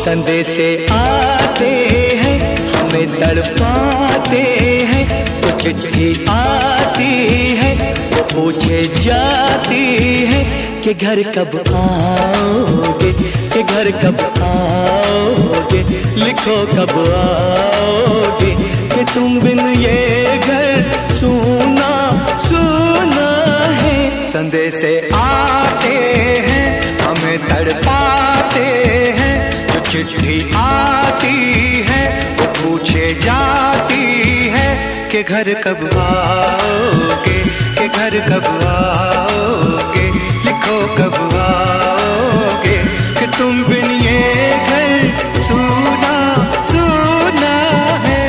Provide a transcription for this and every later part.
संदेशे आते हैं हमें तड़पाते हैं, तो चिट्ठी आती है वो पूछे जाती है कि घर कब आओगे, कि घर कब आओगे, लिखो कब आओगे, कि तुम बिन ये घर सूना सूना है। संदेशे आते हैं हमें तड़पाते हैं, जो चिट्ठी आती है वो पूछे जाती है कि घर कब आओगे, कि घर कब आओगे, लिखो कब आओगे, कि तुम बिन ये घर सूना सूना है।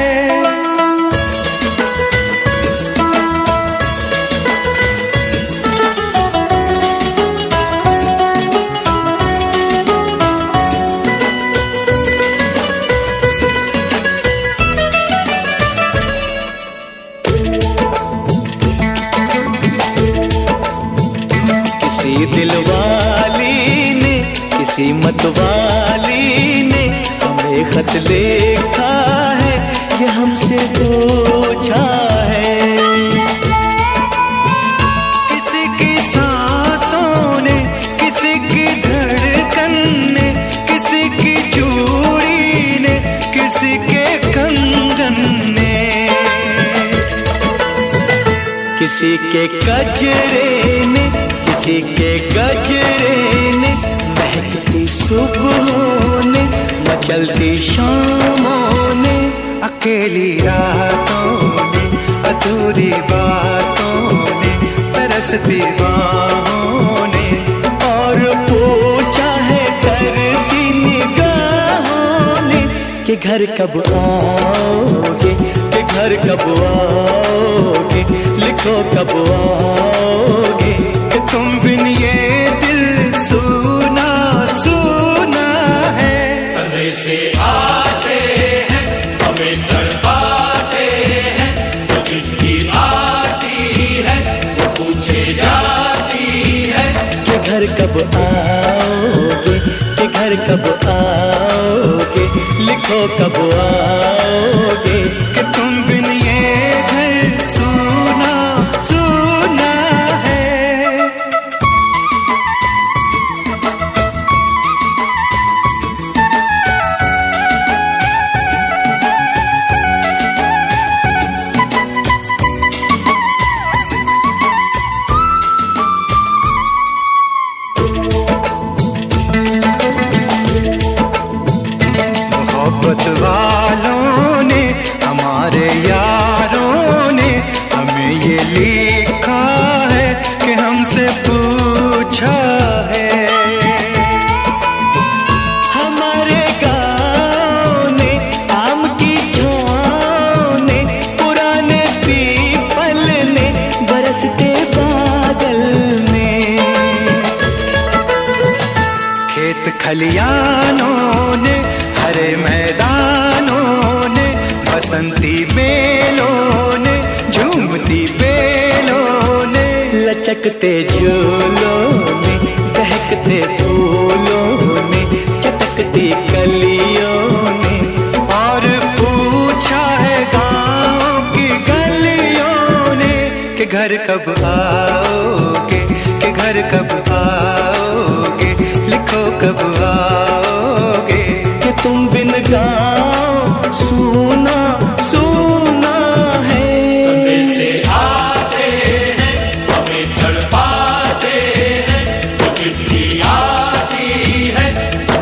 किसी दिलवाली ने, किसी मतवाली ने हमें खत लिखा है, ये हमसे पूछा है। किसी की सांसों ने, किसी की धड़कन ने, किसी की चूड़ी ने, किसी के कंगन ने, किसी के गजरे ने, किसी के गजरे ने, महकती सुबहों ने, मचलती शामों ने, अकेली रातों ने, अधूरी बातों ने, तरसती बाहों ने, और पूछा है तरसी निगाहों ने कि घर कब आओगे, कि घर कब आओगे, लिखो कब आओगे, कि तुम बिन ये दिल सूना सूना है। संदेशे आते हैं हमें तड़पाते हैं, तो चिट्ठी आती है वो पूछे जाती है कि घर कब आओगे, कि घर कब आओगे, लिखो कब आओगे, कि तुम बिन ये घर सूना सूना है। मोहब्बत वालों ने, हमारे यारों ने हमें ये लिखा है कि हमसे पूछा है। हमारे गाँव ने, आम की छाँव ने, पुराने पीपल ने, बरसते बादल ने, खेत खलियानों ने, हरे मैदानों ने, बसंती बेलों ने, झूमती बेलों ने, लचकते झूलों ने, बहकते फूलों ने, चटकती कलियों ने, और पूछा है गाँव की गलियों ने कि घर कब आओगे, कि घर कब आओगे, लिखो कब आओगे, कि तुम बिन गाँव सूना सूना है। संदेशे आते हैं हमें तड़पाते हैं, तो चिट्ठी आती है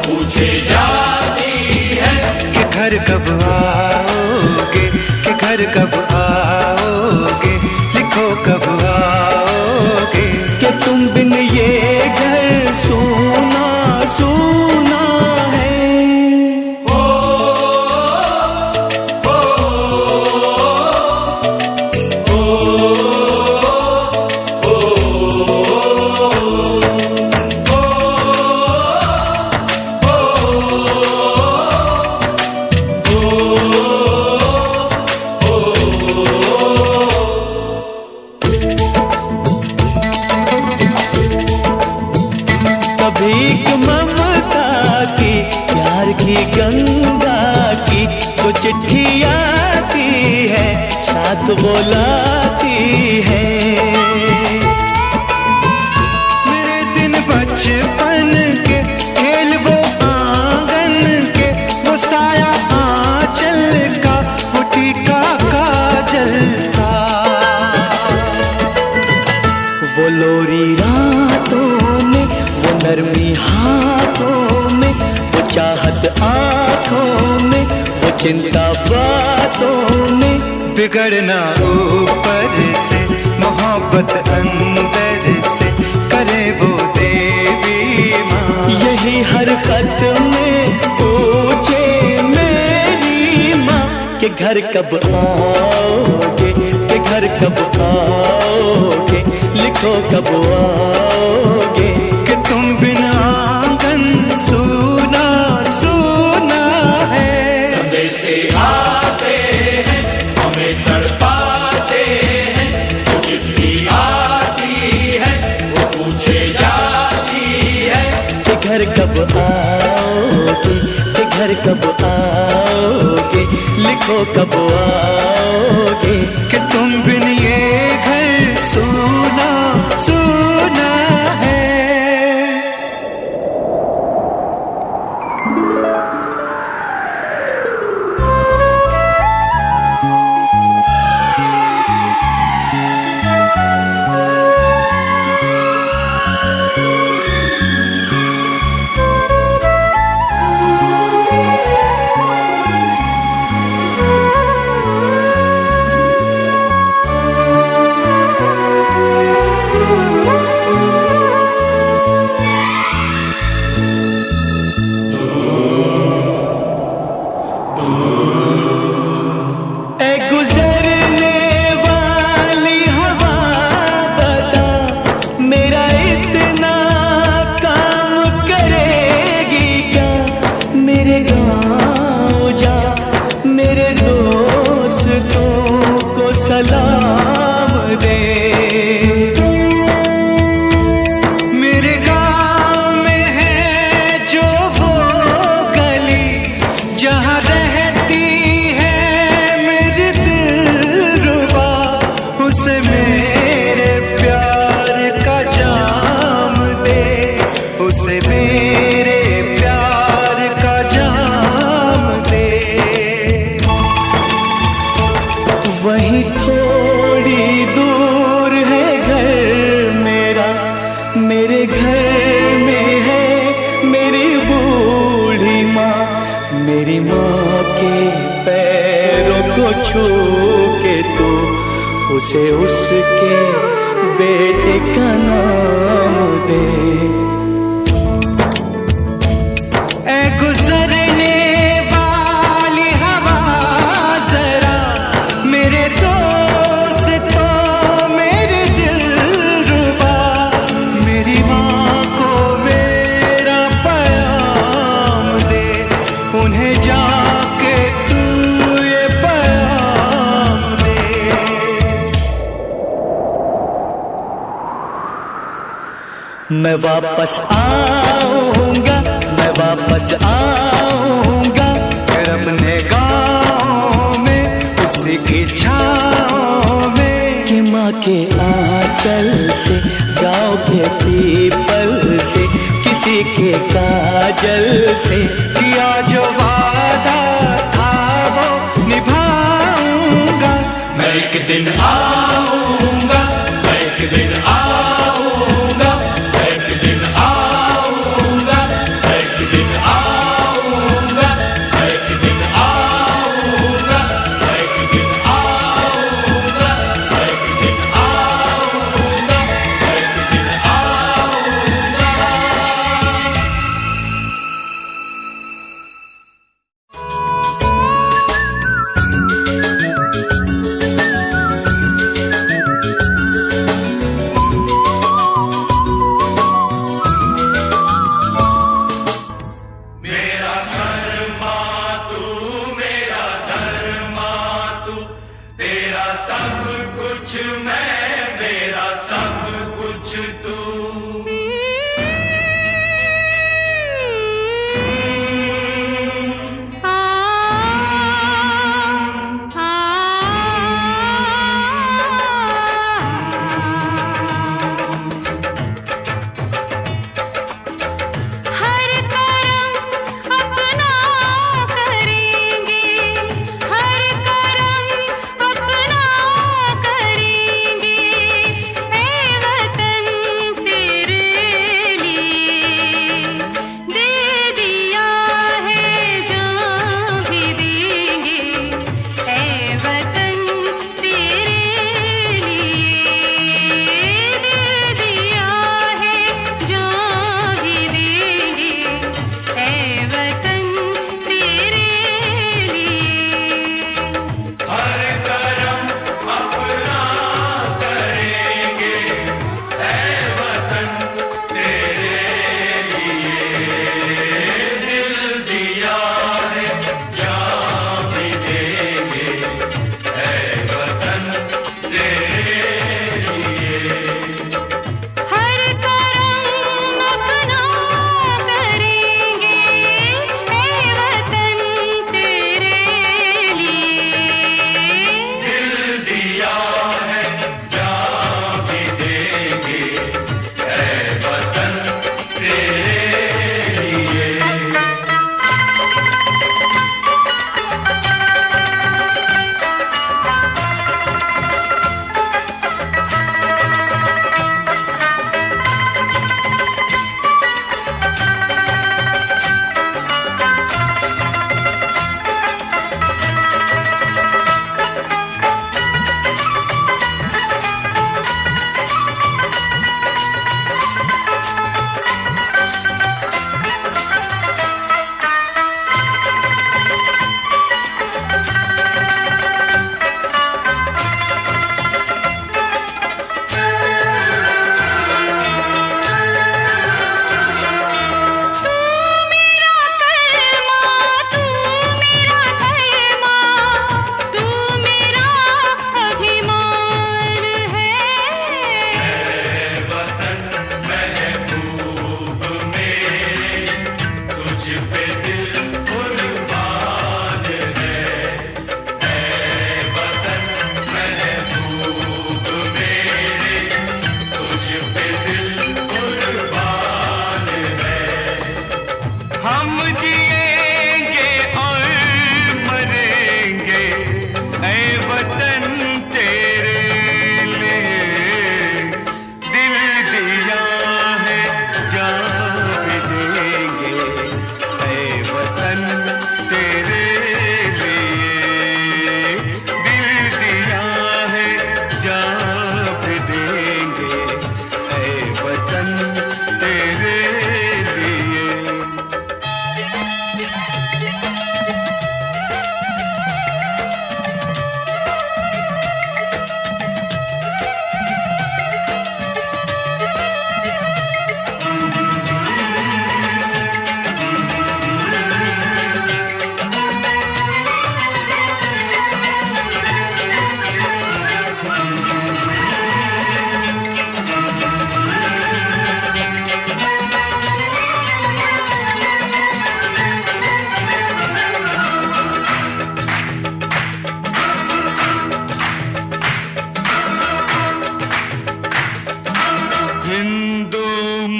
पूछे जाती है कि घर कब आओगे, कि घर कब आओगे, लिखो कब आओगे, कि तुम बिन ये घर सूना सूना है। मीठी गंगा की जो चिट्ठी आती है साथ वो लाती है। मेरे दिन बचपन के खेल वो आंगन के, वो साया आंचल का, वो टीका काजल का, वो लोरी रातों में, वो नरमी हाथों में, वो चाहत आँखों में, वो चिंता बातों में। बिगड़ना ऊपर से, मोहब्बत अंदर से, करे वो देवी माँ। यही हर खत में पूछे मेरी माँ कि घर कब आओगे, कि घर कब आओगे, लिखो कब आओगे। कि तुम बिना आंगन सूना सूना है। संदेशे आते हैं हमें तड़पाते हैं, जो चिट्ठी आती है वो पूछे जाती है कि घर कब आओगे, कि घर कब आओगे, लिखो कब आओगे। कि तुम बिन ये घर सूना सूना है। सलाम दे। मेरे गाँव में है जो वो गली जहाँ रहती है मेरी दिलरुबा, उसे मेरे प्यार का जाम दे, उसे मेरे प्यार का जाम दे। वहीं थोड़ी दूर है घर मेरा, मेरे घर में है मेरी बूढ़ी माँ। मेरी माँ के पैरों को छू के तो उसे उसके बेटे का नाम दे। ऐ गुजरने वाली हवा जरा मेरे दोस्तों मेरे दिलरुबा, मेरी माँ को मेरा पैगाम दे, उन्हें जाके तू ये पैगाम दे। मैं वापस आऊंगा, मैं वापस आऊंगा, फिर अपने गाँव में उसी की छाँव में। कि माँ के आंचल से, गाँव के पीपल से, किसी के काजल से, किया जो वादा था वो निभाऊंगा। मैं एक दिन आऊंगा, मैं एक दिन आऊंगा, मैं एक दिन आऊंगा, मैं एक दिन आऊंगा, मैं एक दिन आऊंगा, मैं एक दिन आऊंगा, मैं एक दिन आऊंगा, मैं एक दिन आऊंगा।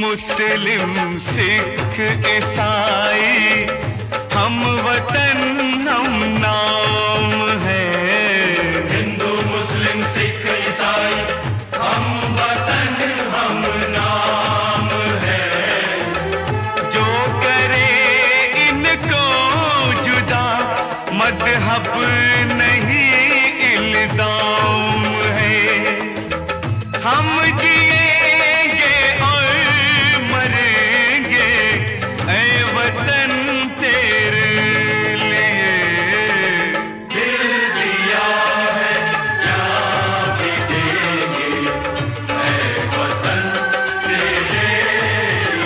मुस्लिम सिख ईसाई हम वतन हम नाम है। हिंदू मुस्लिम सिख ईसाई हम वतन हम नाम है। जो करे इनको जुदा मजहब नहीं इल्जाम है। हम जिएंगे और मरेंगे ऐ वतन तेरे लिए। दिल दिया है जान भी देंगे ऐ वतन तेरे लिए।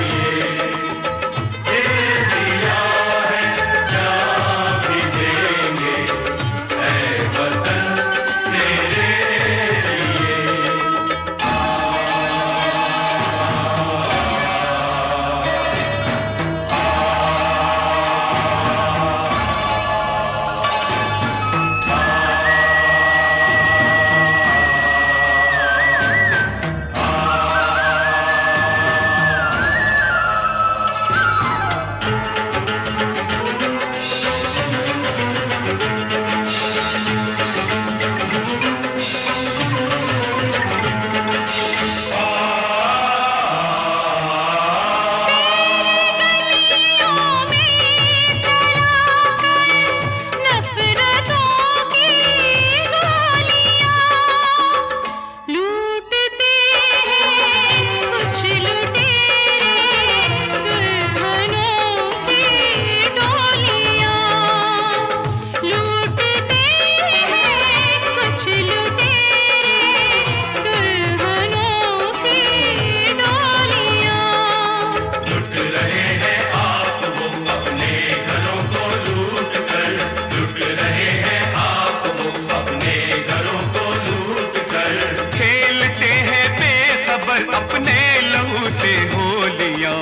दिल दिया है जान भी देंगे ऐ वतन तेरे लिए। अपने लहू से होलियां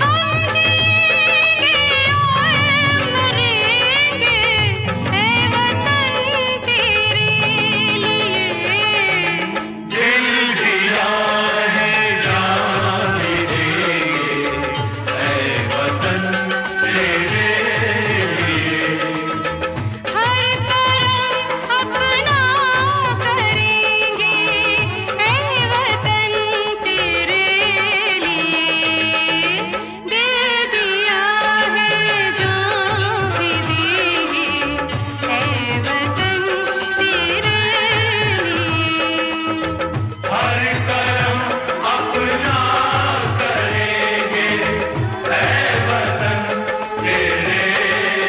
हम जिएंगे और मरेंगे ऐ वतन तेरे लिए। दिल दिया है जान भी देंगे ऐ वतन तेरे लिए। हर करम अपना करेंगे ऐ वतन तेरे लिए। दिल दिया है जान भी देंगे ऐ वतन तेरे लिए। हर करम अपना करेंगे ऐ वतन तेरे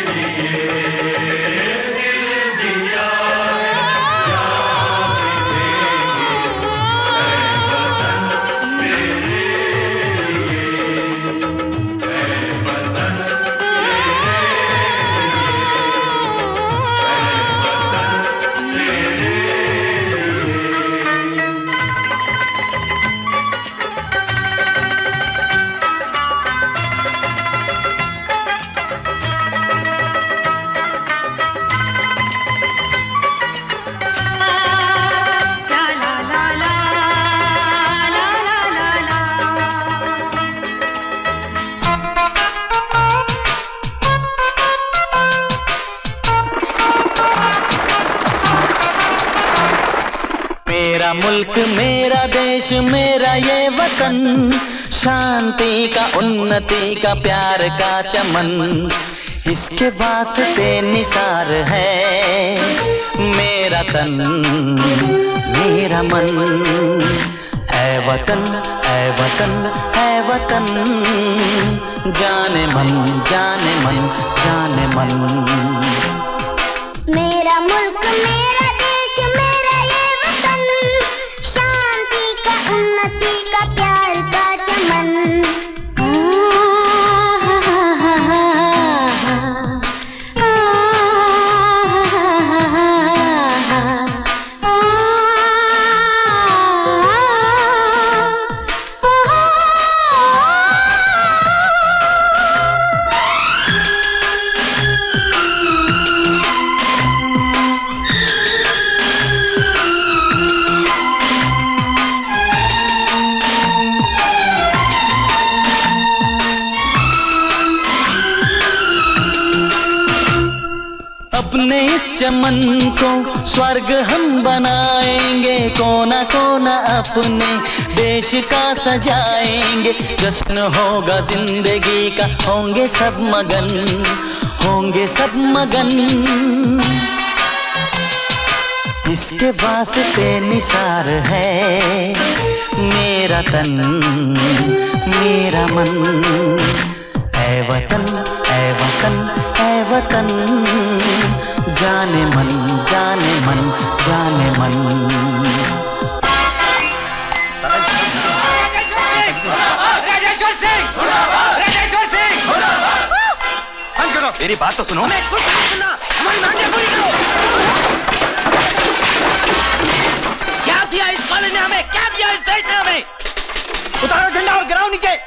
लिए। दिल दिया जान भी देंगे ऐ वतन तेरे लिए। ऐ वतन तेरे ला ला ला ला ला ला ला ला। मेरा मुल्क मेरा देश मेरा ये वतन शांति का उन्नति का प्यार का चमन इसके वास्ते निसार है मेरा तन मेरा मन। ऐ वतन ऐ वतन ऐ वतन जाने मन जाने मन जाने मन। मेरा मुल्क मेरा देश मेरा ये वतन शांति का उन्नति का प्यार का चमन। अपने इस चमन को स्वर्ग हम बनाएंगे, कोना कोना अपने देश का सजाएंगे। जश्न होगा जिंदगी का, होंगे सब मगन, होंगे सब मगन। इसके वास्ते निसार है मेरा तन मेरा मन। ऐ वतन ऐ वतन ऐ वतन, जाने मन जाने मन जाने मन। बंद करो, मेरी बात तो सुनो। हमें कुछ नहीं सुनना, हमारी मांगे पूरी करो। क्या दिया इस कॉलेज ने हमें, क्या दिया इस देश ने हमें? उतारो झंडा और गिराओ नीचे।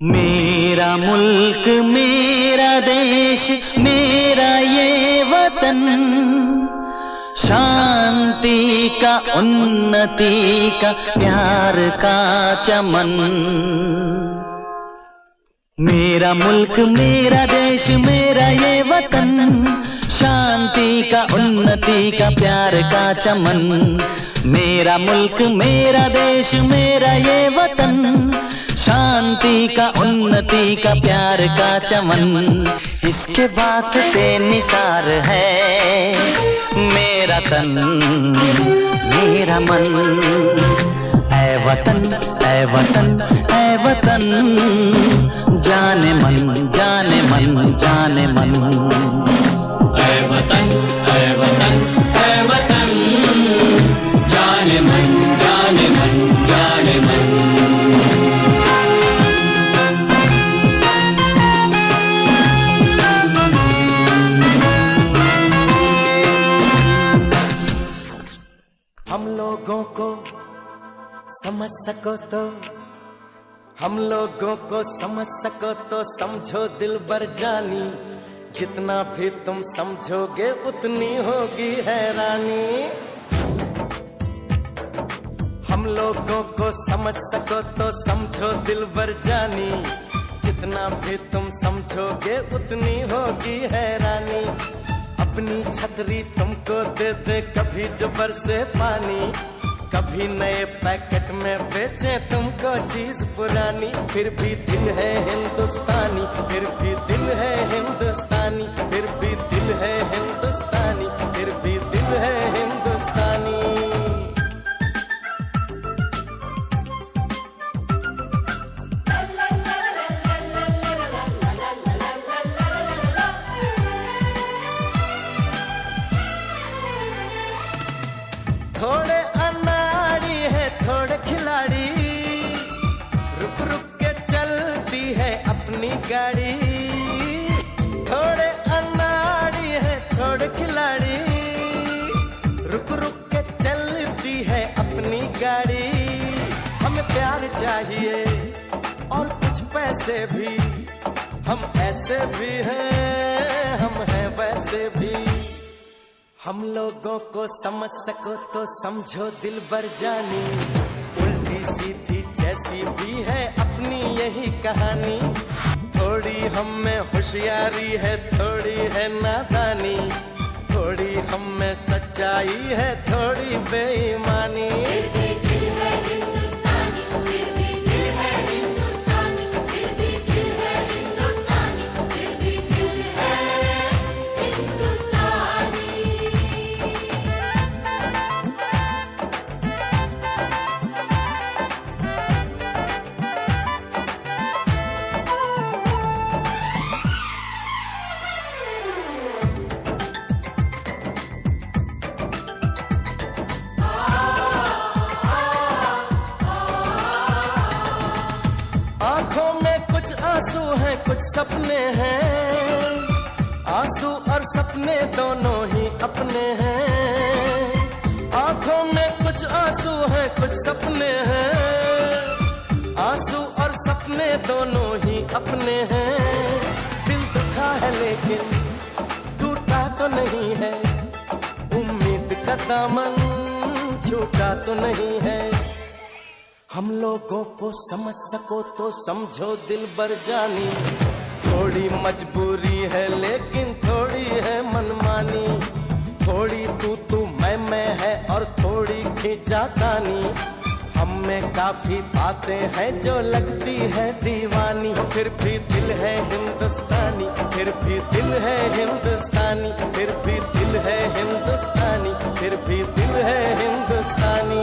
मेरा मुल्क मेरा देश मेरा ये वतन, शांति का उन्नति का प्यार का चमन। मेरा मुल्क मेरा देश मेरा ये वतन, शांति का उन्नति का प्यार का चमन। मेरा मुल्क मेरा देश मेरा ये वतन, शांति का उन्नति का प्यार का चमन। इसके वास्ते निसार है मेरा तन मेरा मन। ऐ वतन ऐ वतन ऐ वतन, जाने मन जाने मन जाने मन। ऐ वतन ऐ वतन ऐ वतन, जाने मन जाने मन जाने मन। हम लोगों को समझ सको तो, हम लोगों को समझ सको तो समझो दिलबर जानी। जितना भी तुम समझोगे उतनी होगी हैरानी। हम लोगों को समझ सको तो समझो दिलबर जानी। जितना भी तुम समझोगे उतनी होगी हैरानी। अपनी छतरी तुमको दे दे कभी जो बरसे पानी, कभी नए पैकेट में बेचे तुमको चीज पुरानी। फिर भी दिल है हिंदुस्तानी, फिर भी दिल है हिंदुस्तानी, फिर भी दिल है हिंदुस्तानी, फिर भी दिल है हिंदुस्तानी। थोड़े अनाड़ी है थोड़े खिलाड़ी, रुक रुक के चलती है अपनी गाड़ी। थोड़े अनाड़ी है थोड़े खिलाड़ी, रुक रुक के चलती है अपनी गाड़ी। हमें प्यार चाहिए और कुछ पैसे भी, हम ऐसे भी हैं हम हैं वैसे भी। हम लोगों को समझ सको तो समझो दिलबर जानी, उल्टी सीधी जैसी भी है अपनी यही कहानी। थोड़ी हम में होशियारी है, थोड़ी है नादानी, थोड़ी हम में सच्चाई है, थोड़ी बेईमानी। आंखों में कुछ आंसू हैं, कुछ सपने हैं, आंसू और सपने दोनों ही अपने हैं। आंखों में कुछ आंसू हैं, कुछ सपने हैं, आंसू और सपने दोनों ही अपने हैं। दिल दुखा है लेकिन टूटा तो नहीं है, उम्मीद का दामन छूटा तो नहीं है। हम लोगों को समझ सको तो समझो दिलबर जानी, थोड़ी मजबूरी है लेकिन थोड़ी है मनमानी, थोड़ी तू मैं है और थोड़ी खींचातानी। हम में काफी बातें हैं जो लगती है दीवानी, फिर भी दिल है हिंदुस्तानी, फिर भी दिल है हिंदुस्तानी, फिर भी दिल है हिंदुस्तानी, फिर भी दिल है हिंदुस्तानी।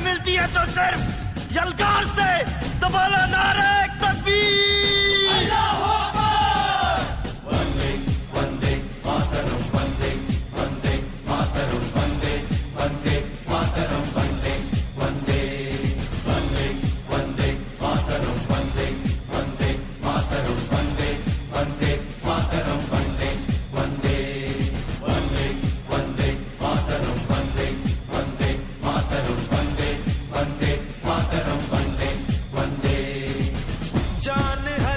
मिलती है तो सिर्फ यलगार से। तो बोलो नारे तकबीर। वंदे वंदे मातरम, वंदे वंदे मातरम, वंदे वंदे मातरम, वंदे वंदे वंदे वंदे मातरम, वंदे वंदे मातरम, वंदे वंदे मातरम, वंदे वंदे वंदे वंदे मातरम, वंदे वंदे मातरम, वंदे वंदे मातरम, वंदे वंदे। जान है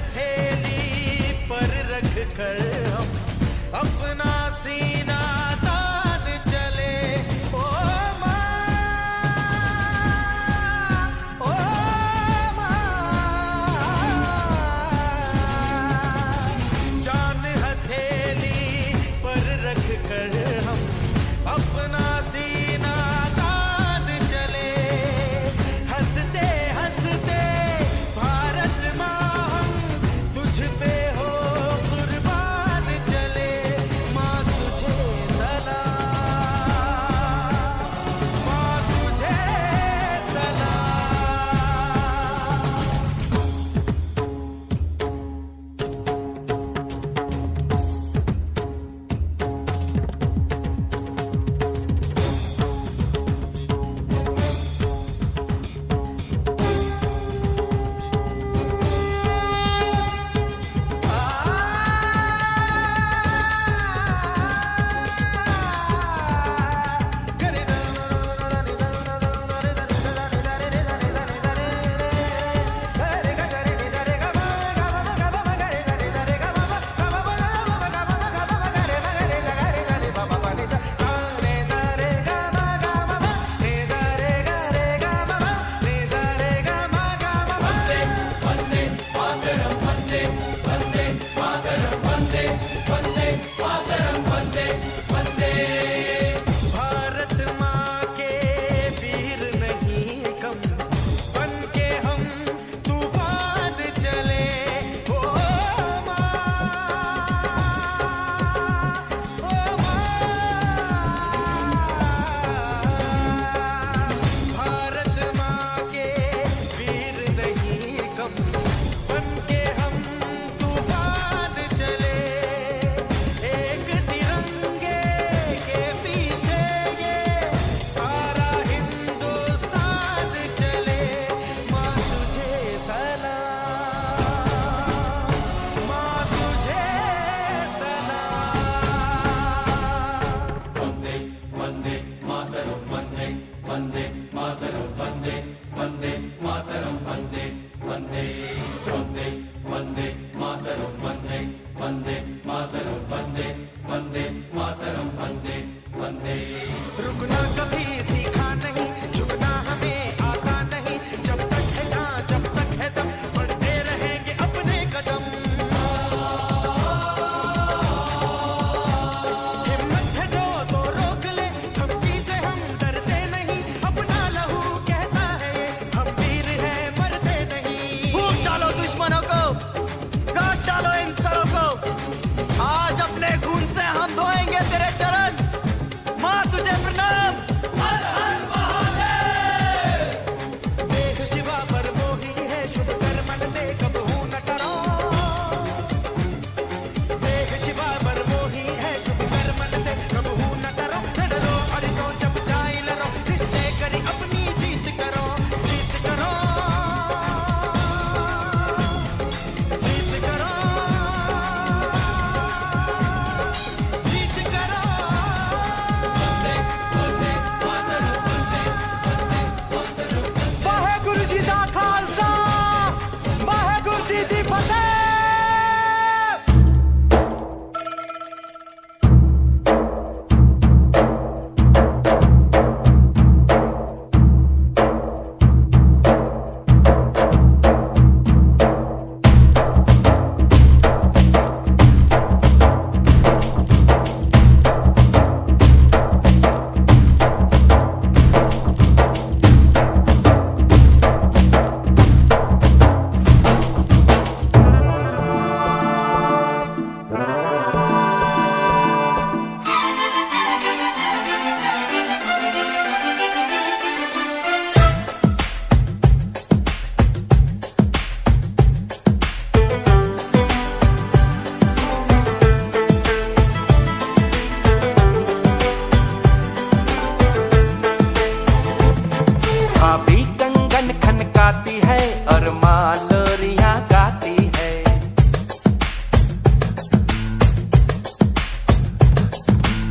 खनकाती है और माँ लोरियां गाती है।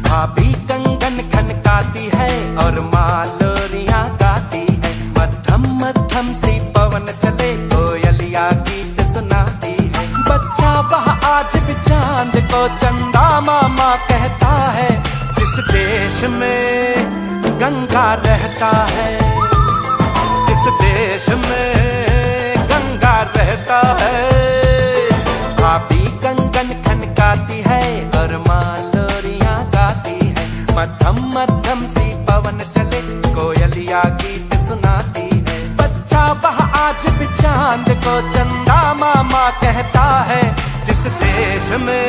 भाभी कंगन खनकाती है और माँ लोरियां गाती है। मध्यम मध्यम सी पवन चले कोयलिया गीत सुनाती है। बच्चा वह आज भी चांद को चंदा मामा कहता है। जिस देश में गंगा रहता है, जिस देश में गंगा रहता है। भाभी कंगन खनकाती है और माँ लोरियां गाती है। मध्यम मध्यम सी पवन चले कोयलिया गीत सुनाती है। बच्चा वह आज भी चांद को चंदा मामा कहता है। जिस देश में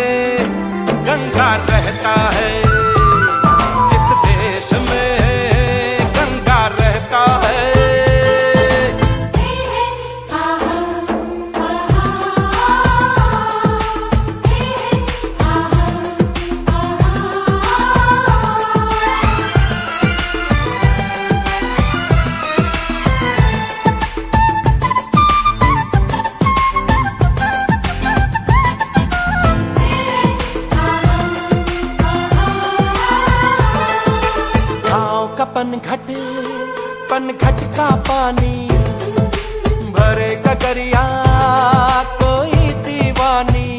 गंगा रहता है, जिस देश में गंगा रहता है। पनघट का पानी भरे गगरिया कोई दीवानी।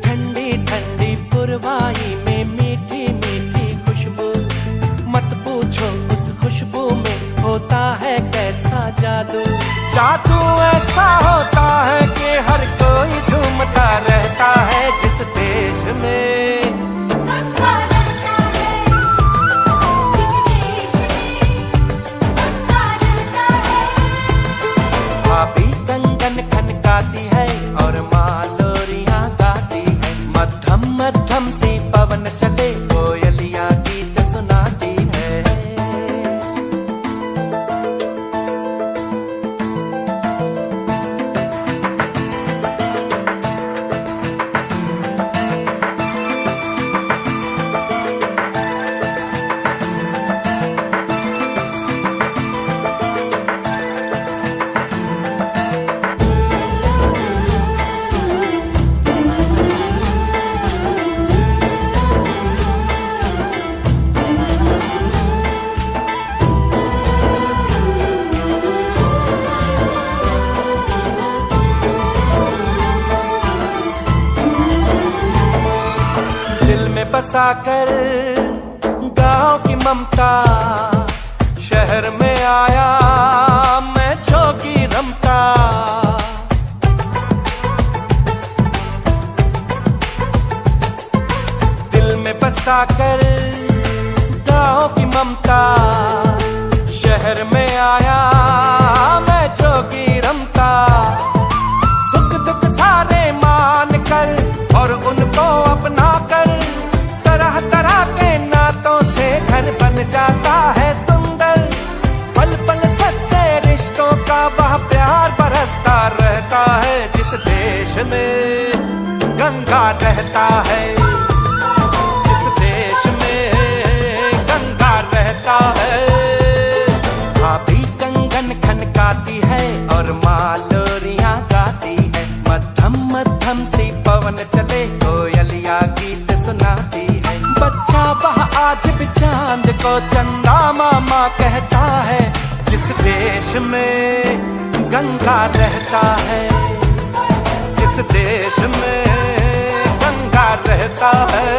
ठंडी ठंडी पुरवाई में मीठी मीठी खुशबू। मत पूछो उस खुशबू में होता है कैसा जादू। जादू ऐसा होता है कि हर कोई झूमता रहता है। जिस देश में भाभी कंगन खनकाती है और माँ लोरियां गाती है। मध्यम मध्यम सी पवन चले कोयलिया गीत सुनाती है। बसाकर गांव की ममता शहर में आया मैं जोगी रमता। दिल में बसाकर गांव की ममता शहर में आया मैं जोगी रमता। सुख दुख सारे मान कर और उनको अपना कर तरह तरह के नातों से घर बन जाता है सुंदर। पल पल सच्चे रिश्तों का वह प्यार बरसता रहता है। जिस देश में गंगा रहता है, जिस देश में गंगा रहता है। भाभी कंगन खनकाती है और माँ लोरियां गाती है। मध्यम मध्यम सी पवन चले कोयलिया गीत सुनाती है। बच्चा वह आज भी चांद को चंदा मामा कहता है। जिस देश में गंगा रहता है, जिस देश में गंगा रहता है।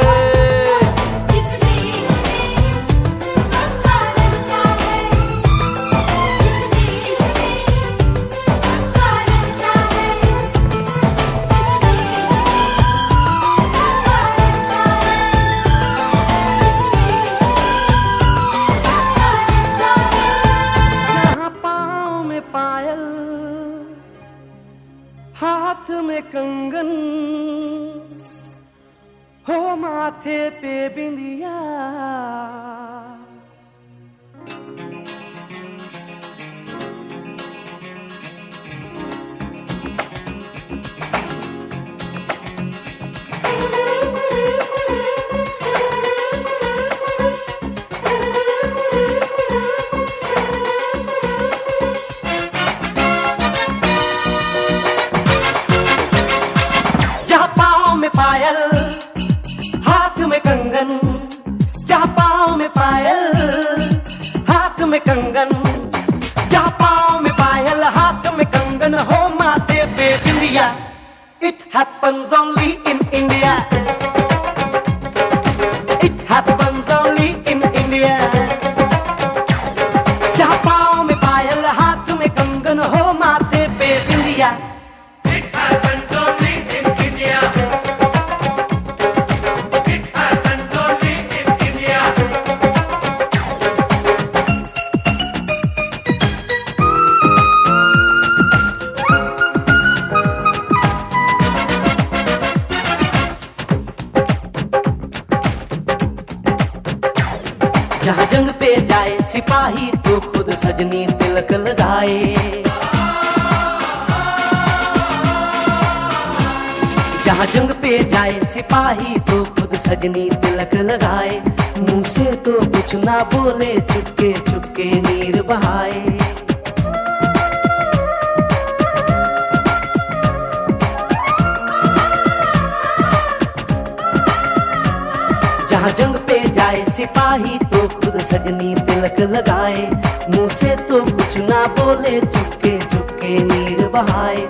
हाथ में कंगन हो माथे कंगन, जहाँ पाँव में पायल हाथ में कंगन हो माथे पे बिंदिया। It happens only in India. It happens only in India. जहाँ पाँव में पायल हाथ में कंगन हो माथे पे बिंदिया। It happens only in India. It happens only in India. जहाँ जंग पे जाए सिपाही तो खुद सजनी तिलक लगाए। जहाँ जंग पे जाए सिपाही तो खुद सजनी तिलक लगाए। मुंह से तो कुछ ना बोले, चुपके चुपके नीर बहाए। जहाँ जंग पे जाए सिपाही तो खुद सजनी तिलक लगाए। मुंह से तो कुछ ना बोले, चुपके चुपके नीर बहाए।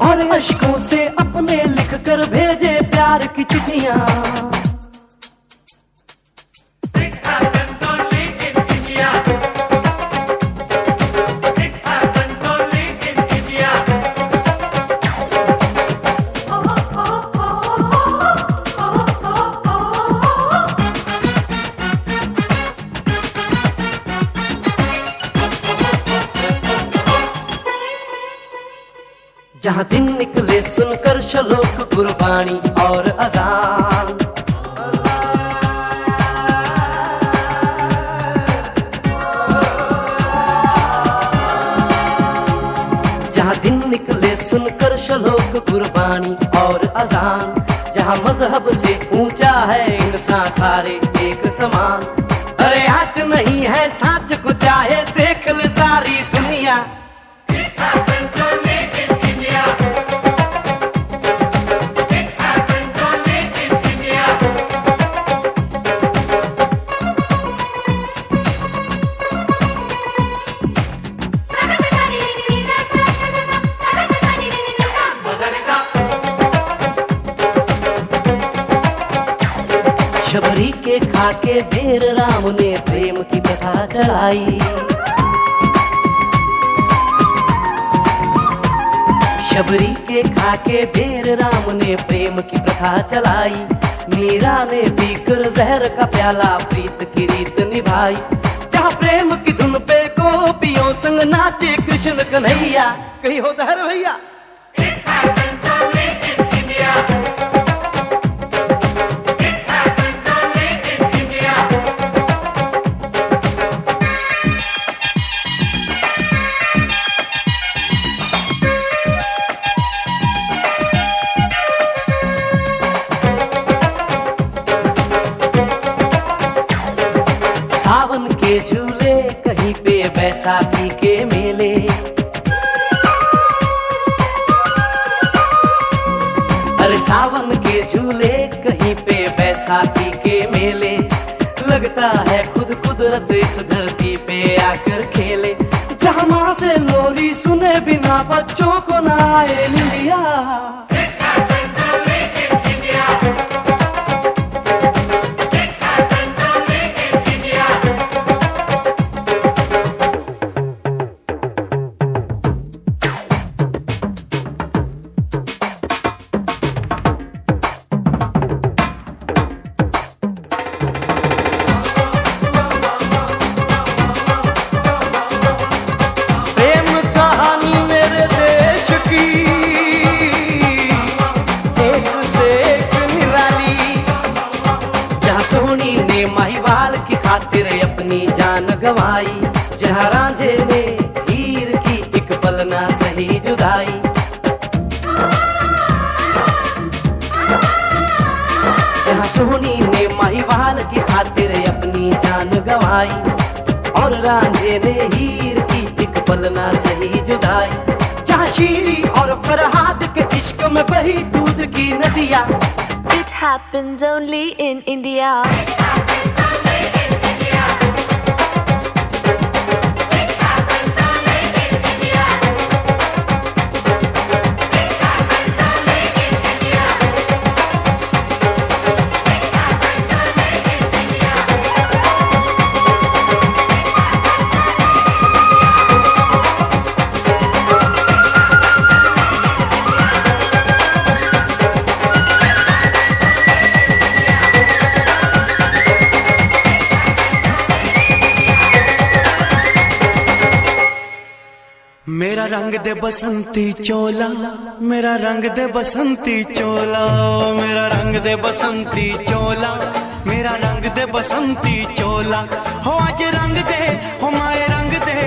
और अश्कों से अपने लिख कर भेजे प्यार की चिट्ठियां। It happens only in India. It happens only in India. जहाँ दिन निकले सुनकर श्लोक गुरबाणी और अजान। जहाँ दिन निकले सुनकर श्लोक गुरबाणी और अजान। जहाँ मजहब से ऊंचा है इंसान सारे एक समान। अरे आज नहीं है साच को चाहे देख ले सारी दुनिया। It happens only in India. It happens only in India. Shabari के खाके बेर राम ने प्रेम की कथा चलाई। शबरी के खाके बेर राम ने प्रेम की प्रथा चलाई। मीरा ने पीकर जहर का प्याला प्रीत की रीत निभाई। जहाँ प्रेम की धुन पे गोपियों संग नाचे कृष्ण कन्हैया। कहीं हो जहर भैया। It happens only in India. It happens only in India. सावन के झूले कहीं पे बैसाखी के मेले। अरे सावन के झूले कहीं पे बैसाखी के मेले। लगता है खुद कुदरत इस धरती पे आकर खेले। जहाँ माँ से लोरी सुने बिना बच्चों को ना आए निंदिया। It happens only in India. It happens only in India. प्रेम कहानी मेरे देश की एक से एक निराली। जहाँ सोनी ने महिवाल की खातिर अपनी जान गवाई। जहाँ रांझे ने हीर की एक पल ना सही जुदाई। जहाँ सोनी ने महिवाल की खातिर अपनी जान गवाई। और रांझे ने हीर की एक पल ना सही जुदाई। जहाँ शीरी और फरहाद के इश्क में बही दूध की नदियाँ। It happens only in India. It happens only in India. मेरा रंग दे बसंती चोला, मेरा रंग दे बसंती चोला, मेरा रंग दे बसंती चोला, मेरा रंग दे बसंती चोला। हो आज रंग दे, हो माए रंग दे,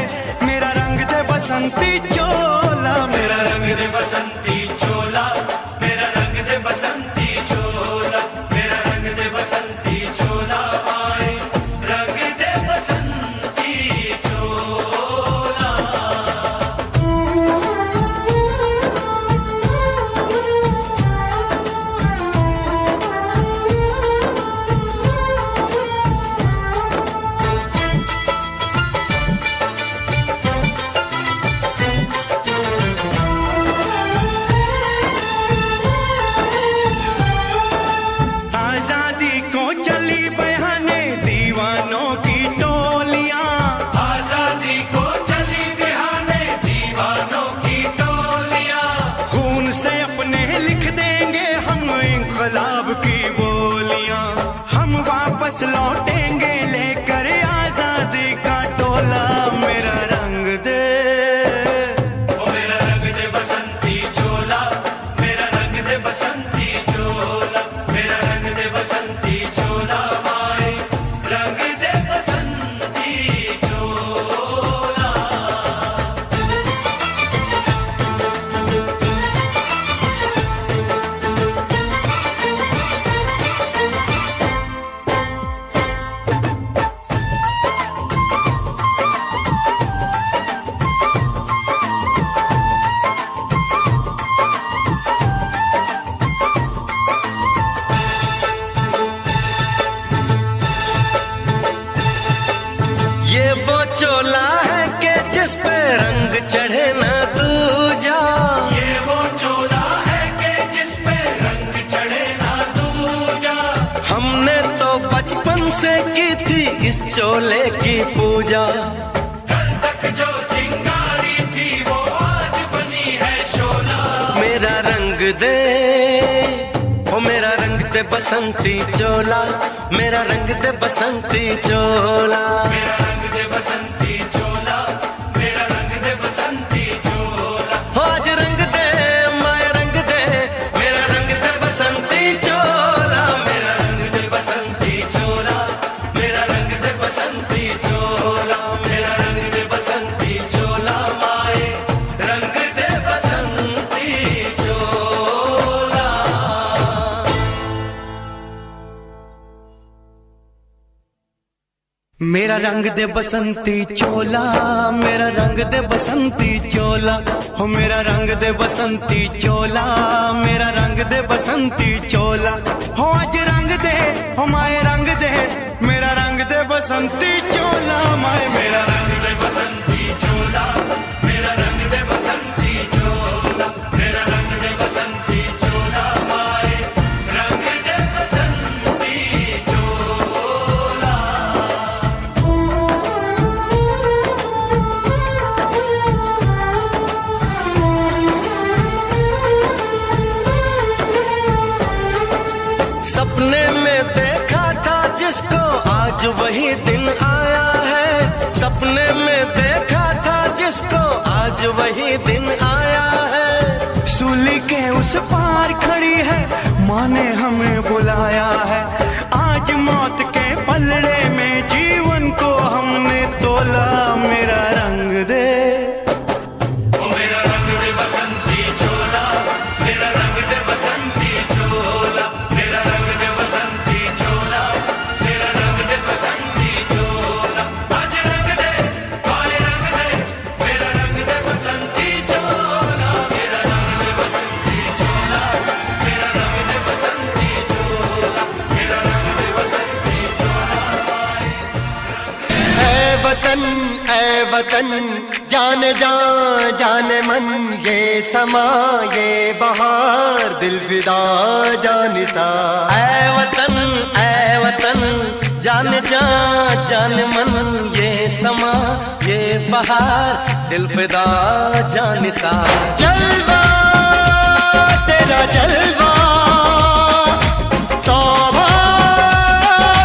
मेरा रंग दे बसंती चोला, मेरा रंग दे बसंती चोला, मेरा रंग दे बसंती चोला, मेरा रंग दे बसंती चोला, माए रंग दे बसंती चोला। आजादी को चली बहाने दीवानों की टोलियां, आजादी को चली बहाने दीवानों की टोलियां, खून से अपने लिख देंगे हम इंकलाब की बोलियां, हम वापस लौटेंगे लेकर आजादी का टोला। मेरा रंग दे, ओ मेरा रंग दे बसंती चोला, मेरा रंग दे बसंती चोला, मेरा रंग दे बसंती चोला, माए रंग दे बसंती चोला। ये वो चोला है कि जिस पे रंग चढ़े ना दूजा, ये वो चोला है कि जिस पे रंग चढ़े ना दूजा। हमने तो बचपन से की थी इस चोले की पूजा, कल तक जो चिंगारी थी वो आज बनी है शोला। मेरा रंग दे, ओ मेरा रंग दे बसंती चोला, मेरा रंग दे बसंती चोला, मेरा रंग दे बसंती चोला, मेरा रंग दे बसंती चोला। हो आज रंग दे, माया रंग दे, मेरा रंग दे बसंती चोला, मेरा रंग दे बसंती चोला, मेरा रंग दे बसंती चोला, मेरा रंग दे बसंती चोला, माए रंग दे बसंती चोला। मेरा रंग दे बसंती चोला, मेरा रंग दे बसंती चोला, हो मेरा रंग दे बसंती चोला, मेरा रंग दे बसंती चोला। हो आज रंग दे, हो माए रंग दे, मेरा रंग दे बसंती चोला, माए मेरा रंग दे बसंती चोला, मेरा रंग दे बसंती चोला, मेरा रंग दे बसंती चोला, माए रंग दे बसंती चोला। सपने में देखा था जिसको आज वही दिन आया है, सपने में देखा था जिसको आज वही दिन आया है। सूली के उस पार खड़ी है, माँ ने हमें बुलाया है, आज मौत के पलड़े में जीवन को हमने तोला। मेरा रंग दे, ओ मेरा रंग दे बसंती चोला, मेरा रंग दे बसंती चोला, मेरा रंग दे बसंती चोला, मेरा रंग दे बसंती चोला। आज रंग दे, माए रंग दे, मेरा रंग दे बसंती चोला, मेरा रंग दे बसंती चोला, मेरा रंग दे बसंती चोला, मेरा रंग दे बसंती चोला। ऐ वतन जान जान मन, ये समा ये बहार दिल फिदा जानिसा। ऐ वतन जान जान मन, ये समा ये बहार दिल फिदा जानिसा। जलवा तेरा जलवा, तौबा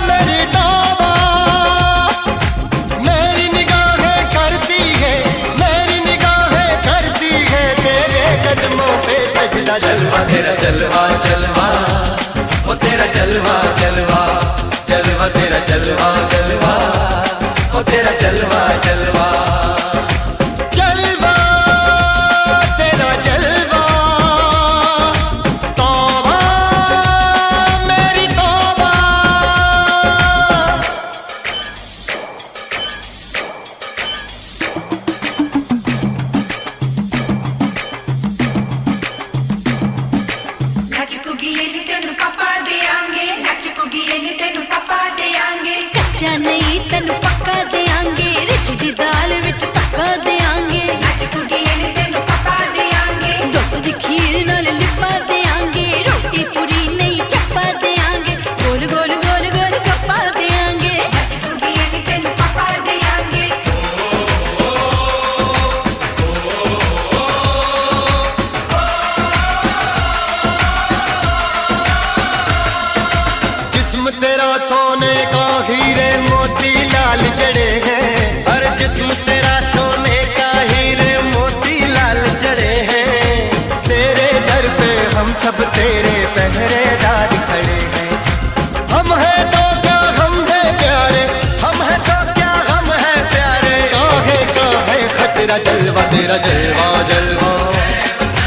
मेरी तौबा, मेरी निगाहें करती है, मेरी निगाहें करती कच्चा नहीं तेन पक्का देंगे, रिच दी दाल विच तक्का देंगे, नच कुड़िए नी तेन पक्का देंगे, दुध दी खीर नाल लिपा देंगे, रोटी पूरी नहीं चप्पा देंगे, गोल गोल गोल गोल गप्पा देंगे, नच कुड़िए नी तेन पक्का देंगे। जिस्म तेरा सोने का हीरे मोती लाल जड़े हैं, हर जिस्म तेरा सोने का हीरे मोती लाल जड़े हैं, तेरे दर पे हम सब तेरे पहरेदार खड़े हैं, हम हैं तो क्या हम हैं प्यारे, हम हैं तो क्या हम हैं प्यारे, काहे खतरा जलवा तेरा जलवा जलवा,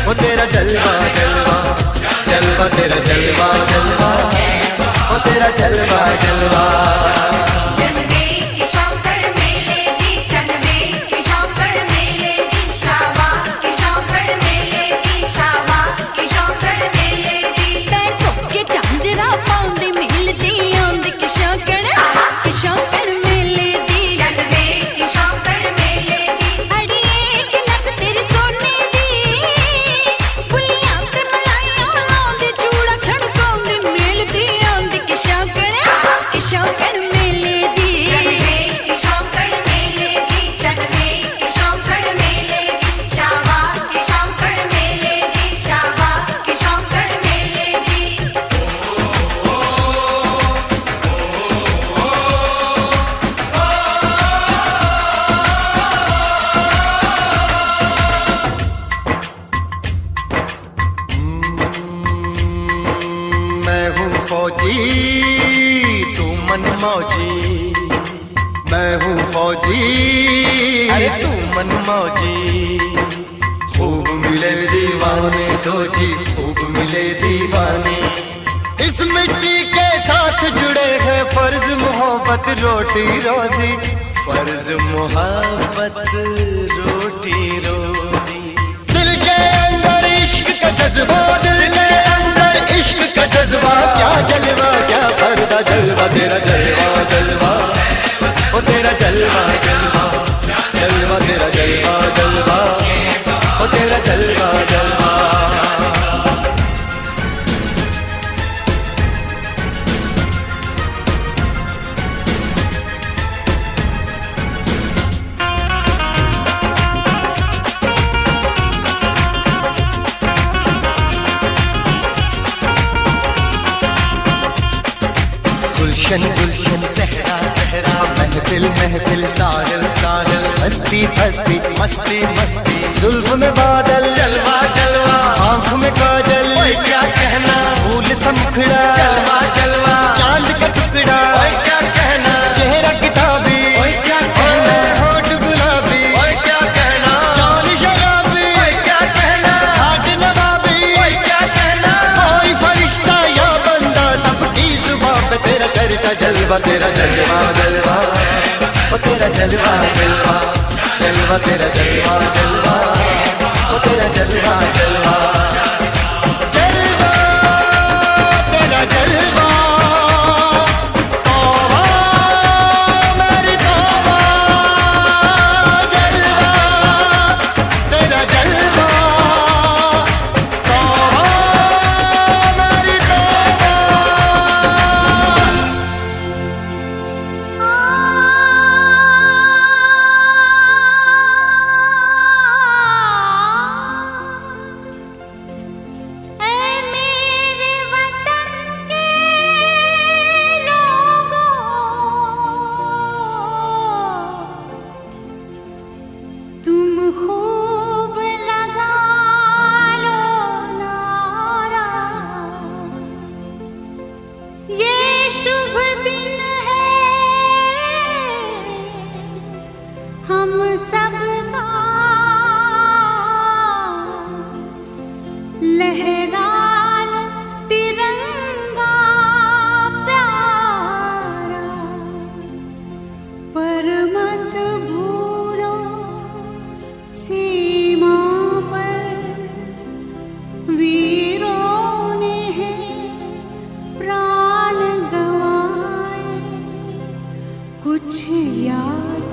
वो तेरा जलवा जलवा, जलवा तेरा जलवा जलवा, वो तेरा जलवा जलवा। जनवे की शौकड़ मेले दी, जनवे की शौकड़ मेले दी, शावा की शौकड़ मेले दी, शावा की शौकड़ मेले दी, पैर ठोके झांझरा पाउंदी मिलदी आंदी की शौकड़ मेले दी, जनवे की शौकड़ मेले दी, अड़िए कि नक तेरी सोने दी, बुलियां ते मलाइयां लाउंदी, चूड़ा छड़काउंदी मिलदी आंदी की शौकड़ मेले दी, जनवे की शौकड़ मेले दी, जनवे की शौकड़ मेले दी, शावा की शौकड़ मेले दी, शावा की शौकड़ मेले दी। मैं हूँ फौजी तू मन मौजी, मैं हूँ फौजी अरे तू मन मौजी, खूब मिले दीवाने दो जी, खूब मिले दीवाने, इस मिट्टी के साथ जुड़े हैं फर्ज मोहब्बत रोटी रोजी, फर्ज मोहब्बत रोटी रोजी, दिल के अंदर इश्क का जज्बा, दिल के अंदर इश्क का जज्बा, क्या जलवा क्या पर्दा जलवा तेरा जलवा जलवा, ओ तेरा जलवा जलवा, जलवा तेरा जलवा जलवा, ओ तेरा जलवा जलवा। गुलशन गुलशन सहरा सहरा, महफिल महफिल साहिल साहिल, मस्ती मस्ती मस्ती मस्ती, जुल्फ में बादल जलवा जलवा, आँख में काजल क्या कहना, फूल समखड़ा जलवा जलवा, चांद का टुकड़ा क्या कहना, चेहरा किताबी क्या कहना, होठ गुलाबी क्या कहना, चाल शराबी क्या कहना, हाथ नवाबी क्या कहना, कोई फरिश्ता या बंदा सबकी जुबां पे तेरा चर्चा जलवा तेरा जलवा जलवा, ओ तेरा जलवा जलवा, जलवा तेरा जलवा जलवा, ओ तेरा जलवा जलवा, जलवा तेरा जलवा, तौबा मेरी तौबा, जलवा तेरा जलवा, तौबा मेरी तौबा। आ कुछ याद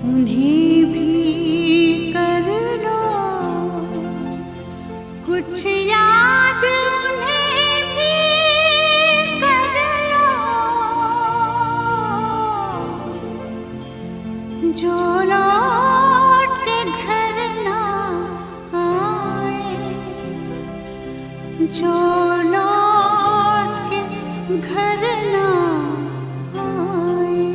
उन्हें भी कर लो, कुछ याद उन्हें भी कर लो, जो लौट के घर ना आए, जो लौट के घर ना आए।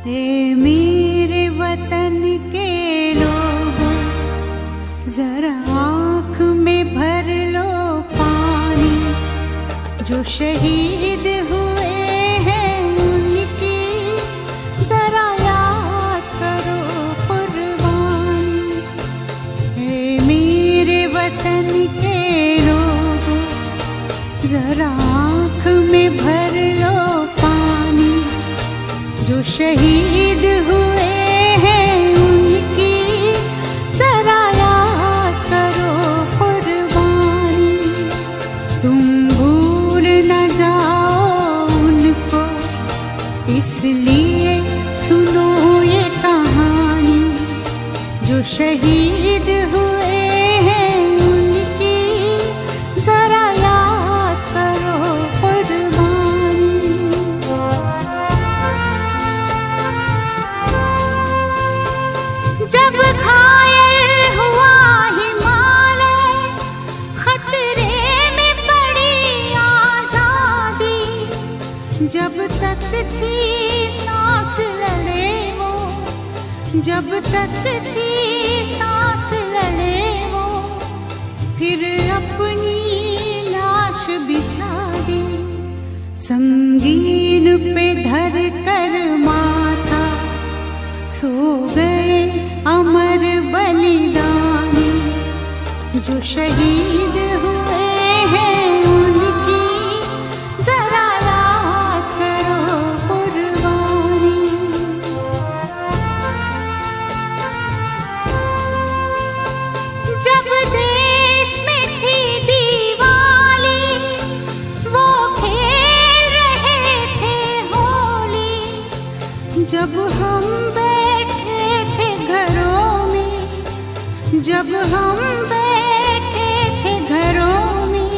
ए मेरे वतन के लोगों, जरा आँख में भर लो पानी, जो शहीद हुए हैं उनकी जरा याद करो कुर्बानी। ए मेरे वतन के लोगों, जरा आँख में भर लो पानी, जो शहीद हुए हैं उनकी जरा याद करो कुर्बानी। तुम भूल न जाओ उनको, इसलिए सुनो ये कहानी, जो शहीद हुए हैं उनकी जरा याद करो कुर्बानी। जब घायल हुआ हिमालय, खतरे में पड़ी आजादी, जब तक थी सांस लड़े वो, जब तक थी सांस लड़े वो, फिर अपनी लाश बिछा दी, संगीन पे धर कर माथा, सो गए अमर बलिदानी, जो शहीद हुए हैं उनकी जरा याद करो कुर्बानी। जब देश में थी दिवाली, वो खेल रहे थे होली, जब हम बैठे थे घरों में, जब हम बैठे थे घरों में,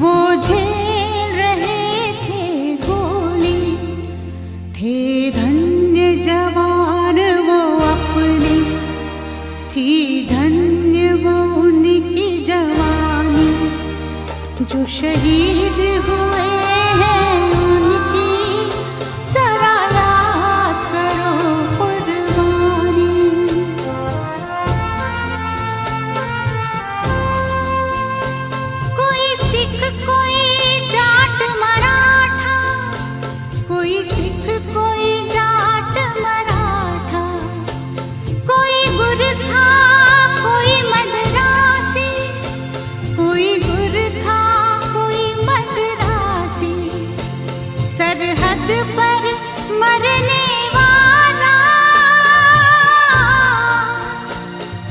वो झेल रहे थे गोली। थे धन्य जवान वो अपने, थी धन्य वो उनकी जवानी, जो शहीद हुए हैं उनकी जरा याद करो कुर्बानी। कोई सिख कोई जाट मराठा, कोई सिख कोई जाट मराठा, कोई गुरखा कोई मद्रासी, कोई गुरखा कोई मद्रासी, सरहद पर मरने वाला,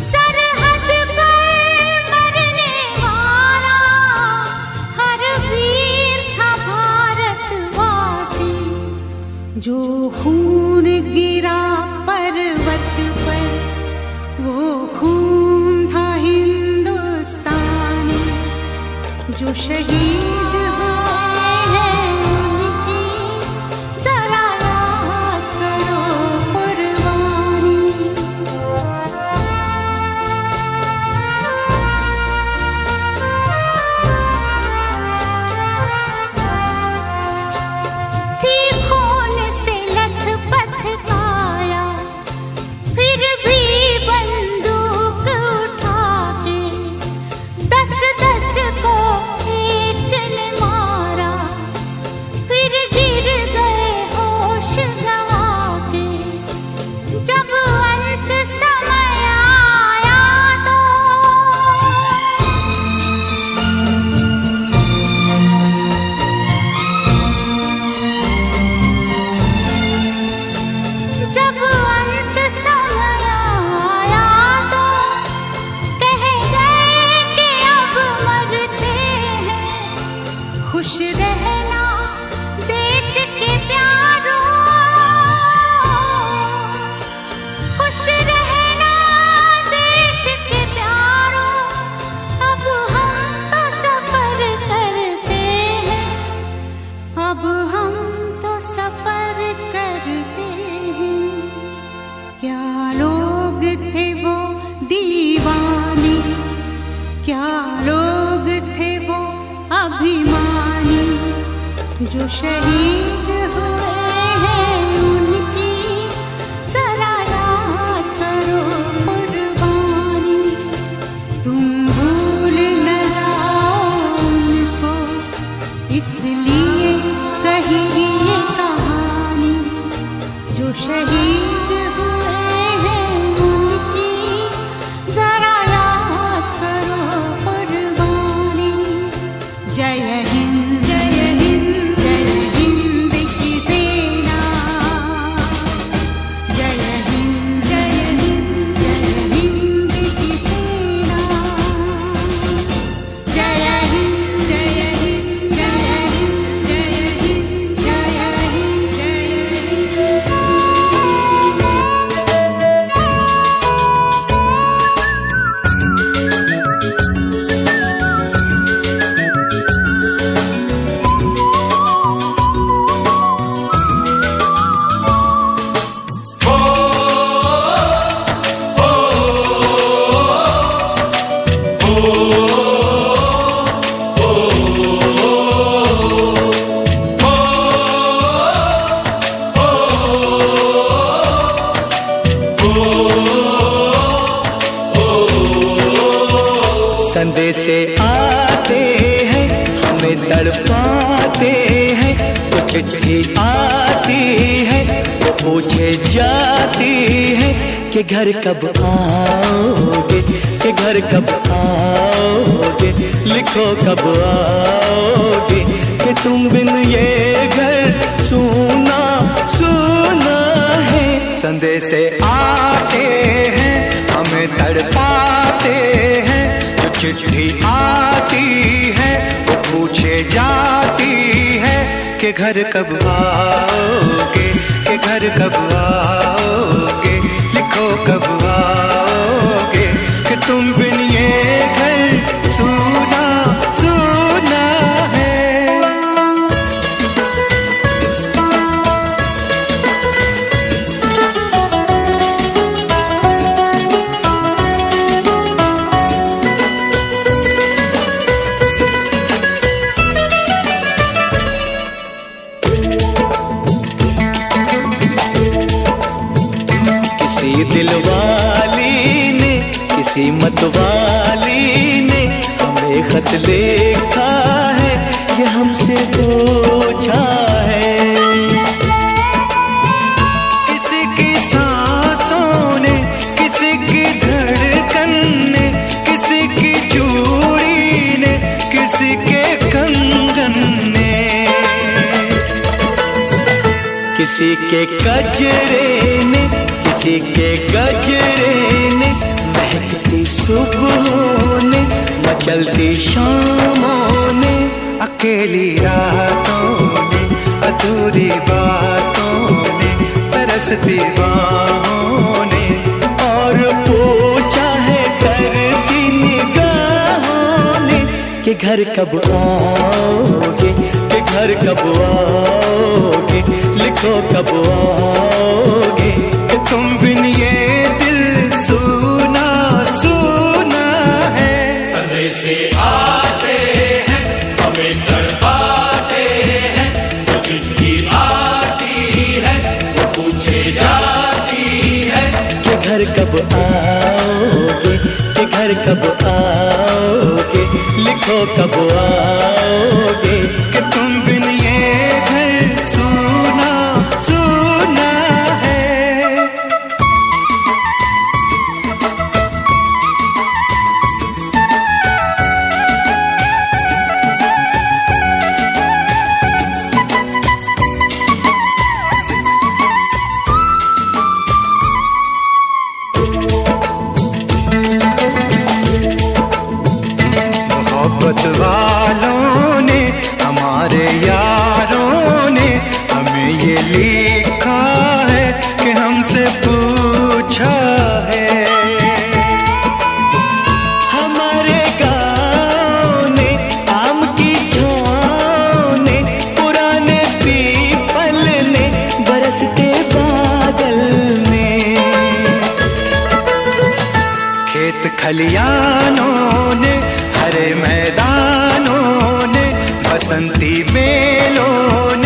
सरहद पर मरने वाला, हर वीर था भारतवासी, जो खून गिरा पर्वत पर, वो खून था हिंदुस्तानी, जो शहीद हुए हैं उनकी जरा याद करो कुर्बानी। थी खून से लथपथ काया, फिर भी बंदूक उठा के 10-10 को एक जो शहीद हुए हैं उनकी जरा याद करो कुर्बानी। तुम भूल न जाओ उनको, इसलिए कही ये कहानी। जो शहीद हुए हैं उनकी जरा याद करो कुर्बानी। जय हिंद जय हिंद जय हिंद की सेना। जय हिंद जय हिंद जय हिंद की सेना। जय हिंद जय हिंद जय हिंद जय हिंद जय हिंद जय हिंद। संदेशे आते हैं हमें तड़पाते हैं, तो चिट्ठी आती है वो पूछे जाती है कि घर कब आओगे, कि घर कब आओगे, लिखो कब आओगे, कि तुम बिन ये घर सूना सूना है। संदेशे आते हैं हमें तड़पाते हैं, चिट्ठी आती है वो पूछे जाती है कि घर कब आओगे, कि घर कब आओगे, लिखो कब आओगे, कि तुम बिन ये घर सूना सूना है। किसी दिलवाली ने किसी मतवाली ने हमें खत लिखा है, ये हमसे पूछा है। किसी की सांसों ने, किसी की धड़कन ने, किसी की चूड़ी ने, किसी के कंगन ने, किसी के गजरे ने, किसी के गजरे ने, महकती सुबहों ने, मचलती शामों ने, अकेली रातों ने, अधूरी बातों ने, तरसती बाहों ने, और पूछा है तरसी निगाहों ने कि घर कब आओगे, कि घर कब आओगे, लिखो कब आओगे, कि तुम बिन ये दिल सूना सूना है। संदेशे आते हैं हमें तड़पाते हैं, वो चिट्ठी आती है वो पूछे जाती है कि घर कब आओगे, कि घर कब आओगे, लिखो कब आओगे, कि तुम बिन ये घर सूना सूना है। मोहब्बत वालों ने, हमारे यारों ने हमें ये लिखा है कि हमसे पूछा है। हमारे गाँव ने, आम की छाँव ने, पुराने पीपल ने, बरसते बादल ने, खेत खलियानों ने, हरे मैदानों ने, बसंती मेलों ने,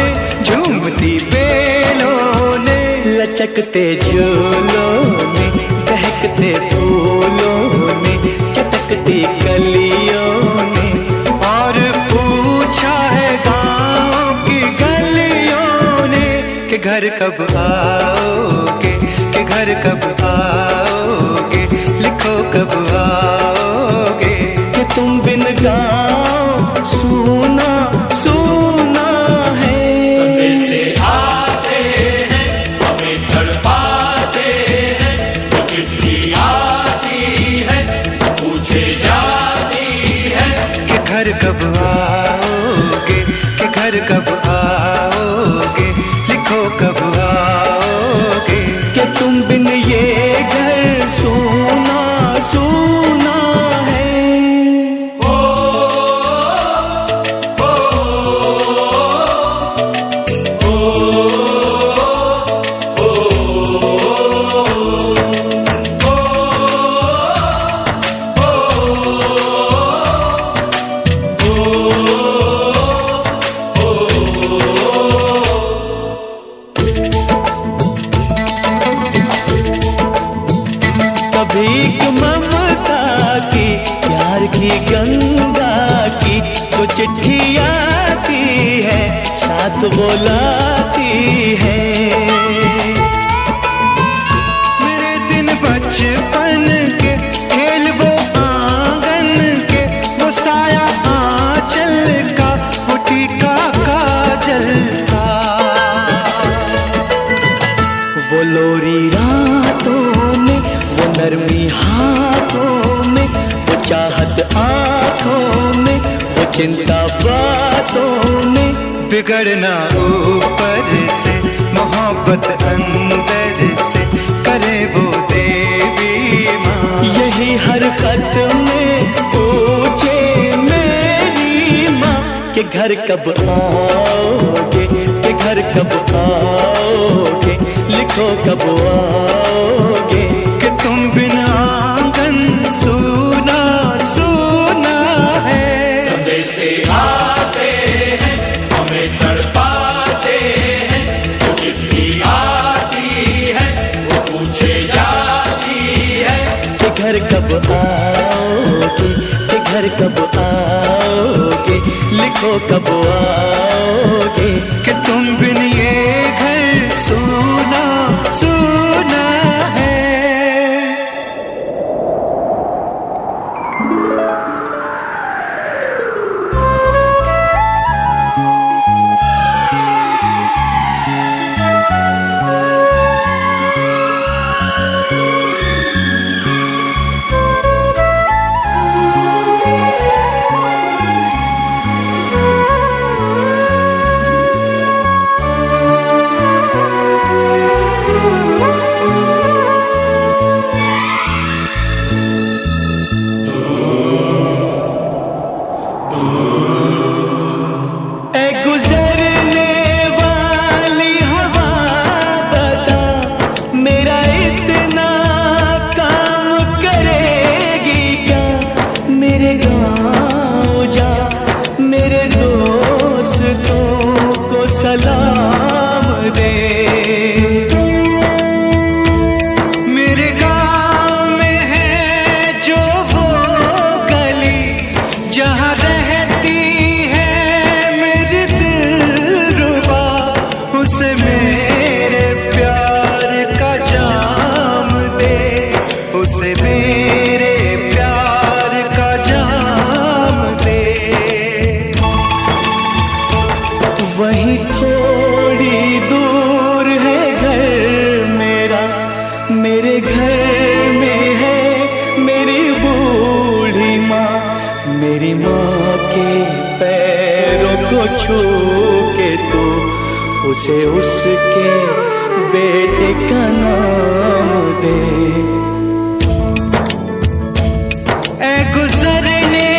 झूमती बेलों ने, लचकते झूलों ने, बहकते फूलों ने, चटकती कलियों ने, और पूछा है गाँव की गलियों ने कि घर कब आओगे, कि घर कब आओगे, लिखो कब आओगे, कि तुम बिन गाँव सूना सूना है। से आते हैं हमें तड़पाते हैं, वो चिट्ठी आती है पूछे जाती है कि घर कब आओगे, कि घर कब आओगे, लिखो कब आओगे, कि तुम बिन ये घर सूना सूना है। भीख ममता की, प्यार की गंगा की, जो चिट्ठी आती है साथ बुलाती है। मेरे दिन बचपन के खेल वो आंगन के, वो साया आंचल का, वो टीका काजल का, वो लोरी रातों में, वो नरमी हाथों में, वो चाहत आंखों में, वो चिंता बातों में, बिगड़ना ऊपर से, मोहब्बत अंदर से, करे वो देवी माँ। यही हर खत में पूछे मेरी माँ कि घर कब आओगे, कि घर कब आओगे, लिखो कब आओगे, कि तुम बिना आंगन सूना सूना है। से आते हैं हमें तड़पाते हैं, वो चिट्ठी आती है वो पूछे जाती है कि घर कब आओगे, कि घर कब आओगे, लिखो कब आओगे, कि तुम बिन ये घर सूना सूना है। मेरी माँ के पैरों को छू के तू उसे उसके बेटे का नाम दे। ऐ गुजरने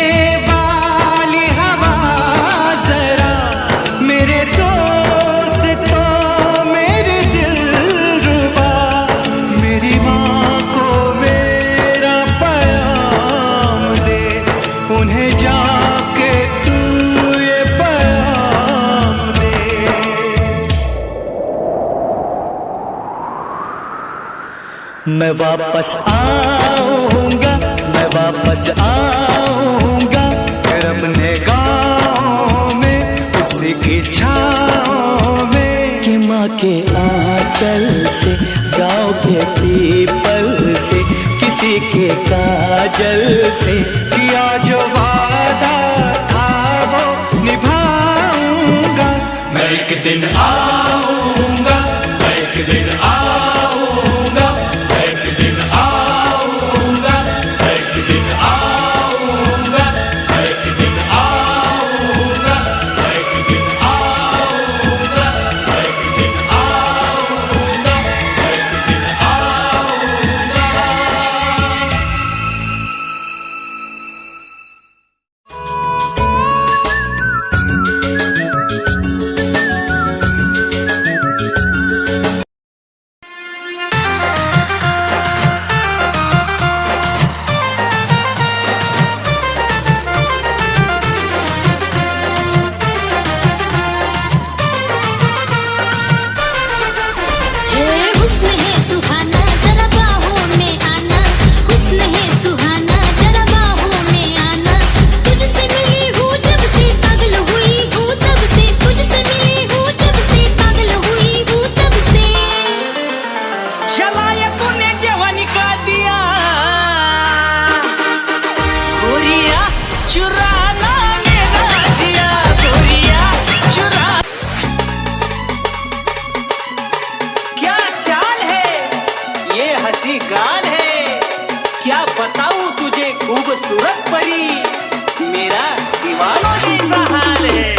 वाली हवा जरा मेरे दोस्तों मेरे दिलरुबा, मेरी माँ को मेरा पैगाम दे, उन्हें जाके तू ये पैगाम दे। मैं वापस आऊंगा, मैं वापस आऊंगा, फिर अपने गाँव में उसी की छाँव में। कि माँ के आंचल से, गाँव के पीपल से, किसी के काजल से किया जो वादा था वो निभाऊंगा। मैं एक दिन आऊंगा, मैं एक दिन आऊंगा, मैं एक दिन आऊंगा, मैं एक दिन आऊंगा, मैं एक दिन आऊंगा, मैं एक दिन आऊंगा, मैं एक दिन आऊंगा, मैं एक दिन आऊंगा। हुस्न है सुहाना जरा बाहों में आना, हुस्न है सुहाना जरा बाहों में आना। तुझसे मिली हूँ जब से पागल हुई हूँ तब से, तुझसे मिली हूँ जब से पागल हुई हूँ तब से। चलाया तूने जवानी का दिया, गोरिया चुराना मेरा जिया, गोरिया चुरा। क्या चाल है, ये हंसी गाल है, क्या बताऊं तुझे खूबसूरत परी, मेरा दीवानों जैसा हाल है।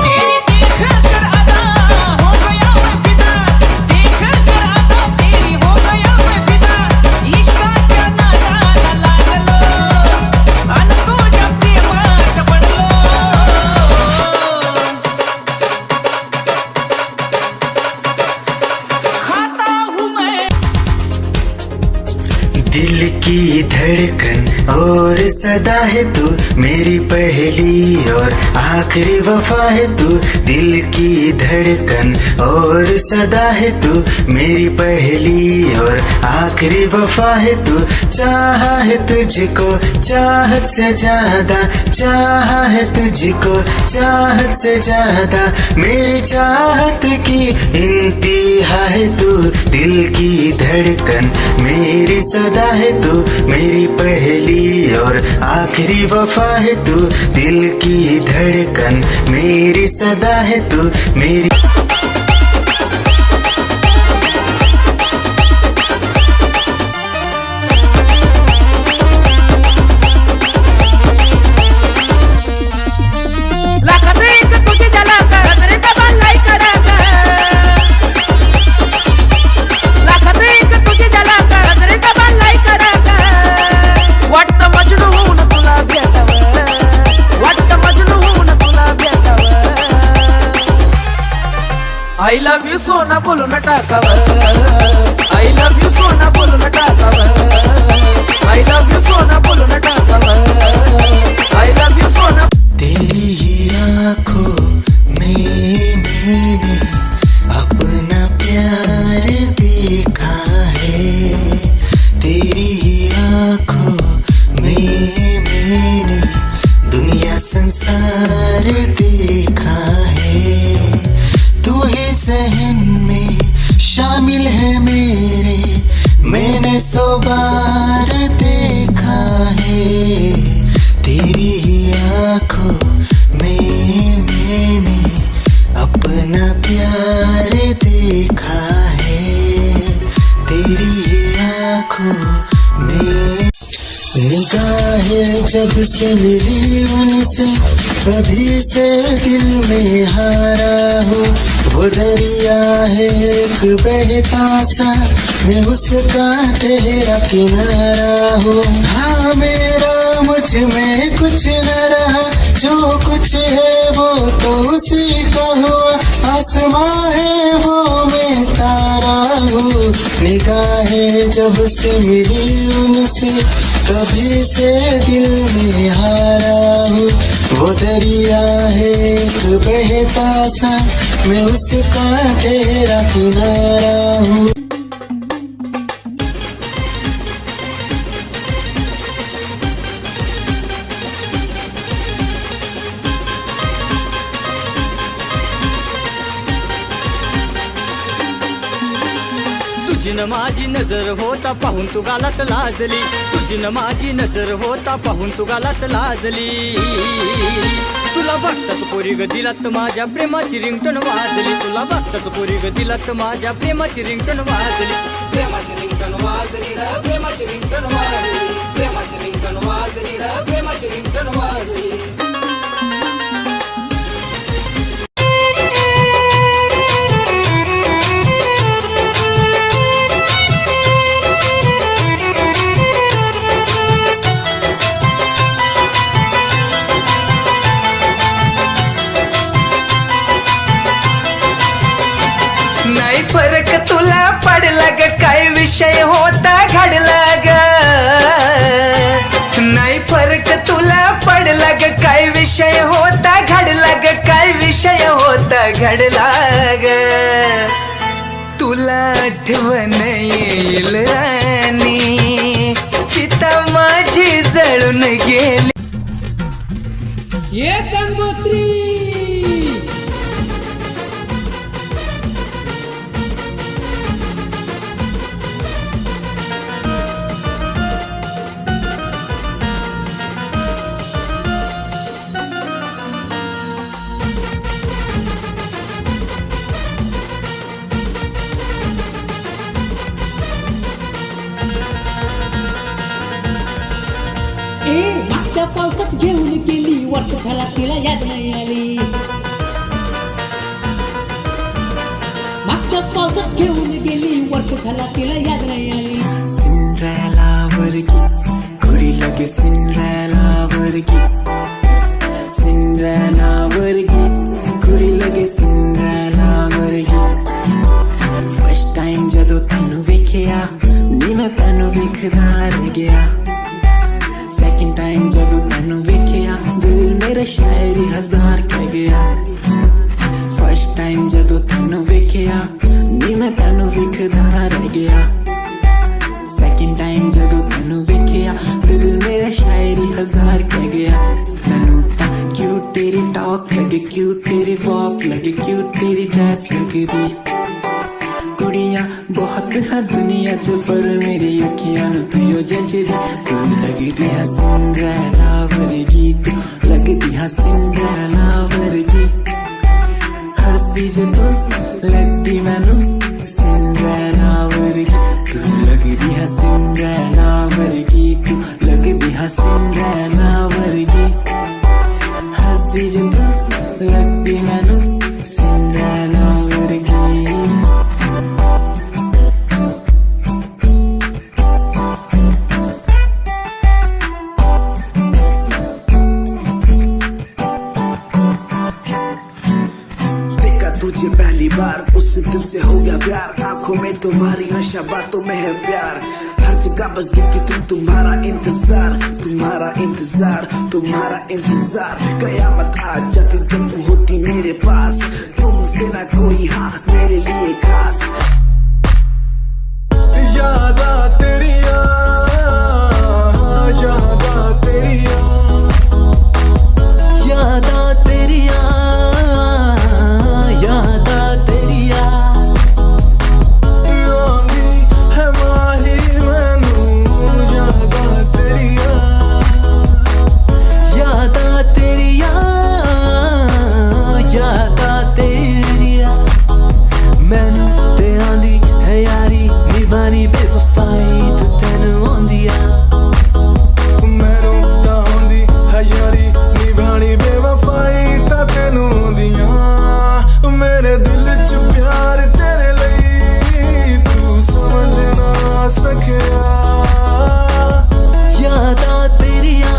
तेरी देख कर अदा हो गया मैं फिदा, देख कर अदा तेरी हो गया मैं फिदा। इश्क का नारा लागलो, अन तुझ्या प्रेमात पडलो। खाता हूँ मैं दिल की धड़कन और सदा है तू, मेरी पहली और आखिरी वफा है तू। दिल की धड़कन और सदा है तू, मेरी पहली और आखिरी वफा है तू। चाहा है तुझको चाहत से ज्यादा, चाहा है तुझको चाहत से ज्यादा, मेरी चाहत की इंतहा है तू। दिल की धड़कन मेरी सदा है तू, मेरी पहली और आखिरी वफा है तू। दिल की धड़कन मेरी सदा है तू, मेरी लाखात तुझी जलाकार रे दबालाई कराकार, लाखात तुझी जलाकार रे दबालाई कराकार। वाटतं मजनू होऊन तुला भेटावं, वाटतं मजनू होऊन तुला भेटावं। I love you सोना बोलून टाकावं, I love you सोना बोलून टाकावं, I love you सोना बोलून टाकावं, I love you सोना। तेरी ही आँखों में मैंने अपना प्यार देखा है। तेरी ही आँखों में मैंने दुनिया संसार देखा है। तू ही जहन में शामिल है मेरे, मैंने 100 बार देखा है। तेरी ही आँखों में मैंने अपना प्यार देखा है। तेरी ही आँखों में निगाहें जब से मिली उनसे, कभी से दिल में हारा हूँ। वो दरिया है एक बहता सा, मैं उसका ठहरा किनारा हूँ। हाँ मेरा मुझ में कुछ न रहा, जो कुछ है वो तो उसी का हुआ। आसमां है वो मैं तारा हूँ। निगाहें जब से मिली उनसे, कभी से दिल में हारा हूँ। वो दरिया है एक बहता सा मैं उसका गहरा किनारा हूँ। तुझी न माझी नजर होता पाहून तू गालात लाजली, तुझी न माझी नजर होता पाहून तू गालात लाजली. तुला बघताच पोरी ग दिलात माझ्या प्रेमाची रिंगटोन वाजली, तुला बघताच पोरी ग दिलात माझ्या प्रेमाची रिंगटोन वाजली. प्रेमाची रिंगटोन वाजली र, प्रेमाची रिंगटोन वाजली, प्रेमाची रिंगटोन वाजली र, प्रेमाची रिंगटोन वाजली. नाही फरक तुला पडला ग काय विषय होता घडला ग, नाही फरक तुला पडला ग काय विषय होता घडला ग, काय विषय होता घडला ग. तुला आठवण येईल राणी चिता माझी जळून गेली. ये गंगोत्री मागच्या पावसात घेऊन गेली, वर्ष झाला तिला याद नाही आली. मागच्या पावसात घेऊन गेली, वर्ष झाला तिला याद नाही आली. सिंड्रेला वर्गी घोड़ी लगे, सिंड्रेला वर्गी, सिंड्रेला वर्गी घोड़ी लगे, सिंड्रेला वर्गी. फर्स्ट टाइम जदों तैनू वेखिया नी मैं तैनू वेखदा रह गया. सेकंड टाइम जदों तैनू वेखिया दिल मेरा शायरी हजार कह गया. फर्स्ट टाइम जदों तैनू वेखिया नी मैं तैनू वेखदा रह गया. सेकंड टाइम जदों तैनू वेखिया दिल मेरा शायरी हजार कह गया. तैनू तां क्यूट तेरी टॉक लगे, क्यूट तेरी वॉक लगे, क्यूट तेरी ड्रेस लगदी. कुड़ियां बहुत है दुनिया च पर मेरी अखियां नू तू जचदी. तू लगदी है सिंड्रेला वर्गी, तू लगदी है सिंड्रेला वर्गी. हंसदी जो तू लगदी मैनू सिंड्रेला वर्गी. तू लगदी है सिंड्रेला वर्गी, तू लगदी है सिंड्रेला वर्गी. हंसदी जो तू लगदी मैनू सिंड्रेला वर्गी. तुझे पहली बार उस दिल से हो गया प्यार, आंखों में तुम्हारी नशा बातों में है प्यार. हर जगह बस दिखती तुम, तुम्हारा इंतजार, तुम्हारा इंतजार, तुम्हारा इंतजार. कयामत आ जाती जब तुम होती मेरे पास, तुमसे ना कोई हाँ मेरे लिए खास. यादा तेरिया, यादा तेरिया, यादा तेरिया, यादा तेरिया. आंधी है माही मैनू यादा तेरिया, यादा तेरिया, यादा तेरिया. मैनू ते आंदी है यारी निभानी बेवफाई तू तैनू आंदिया. मैनू तां आंदी है यारी निभानी बेवफाई तां तैनू आंदियां. मेरे दिल च प्यार तेरे लई तू समझ ना सकिया. यादा तेरिया,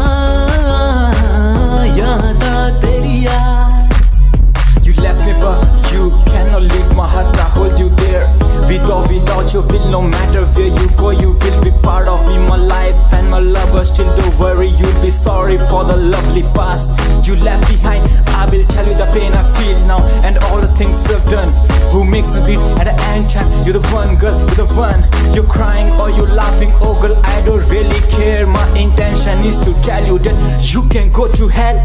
यादा तेरिया. You left me but you cannot leave my heart, I hold you there. Without you will no matter where you go, you will be part of me, my life and my lover. Still don't worry, you'll be sorry for the lovely past you left behind. I will tell you the pain I makes a beat at the end time. You're the one, girl, you're the one. You're crying or you're laughing, oh girl, I don't really care. My intention is to tell you that you can go to hell.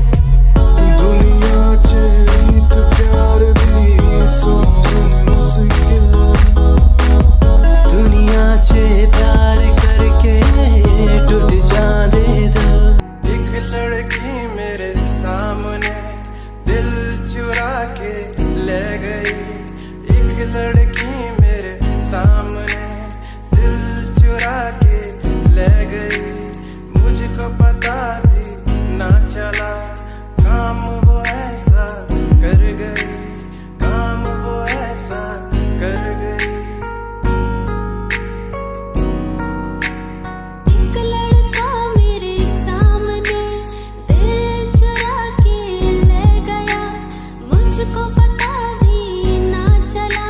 दुनिया च रीत प्यार दी समझन मुश्किल दुनिया च प्यार करके टूट जांदे दिल एक लड़की मेरे सामने दिल चुरा के ले गई एक लड़की मेरे सामने दिल चुरा के ले गई मुझको पता भी ना चला काम वो ऐसा कर गई काम वो ऐसा कर गई एक लड़का मेरे सामने दिल चुरा के ले गया मुझको पता भी ना चला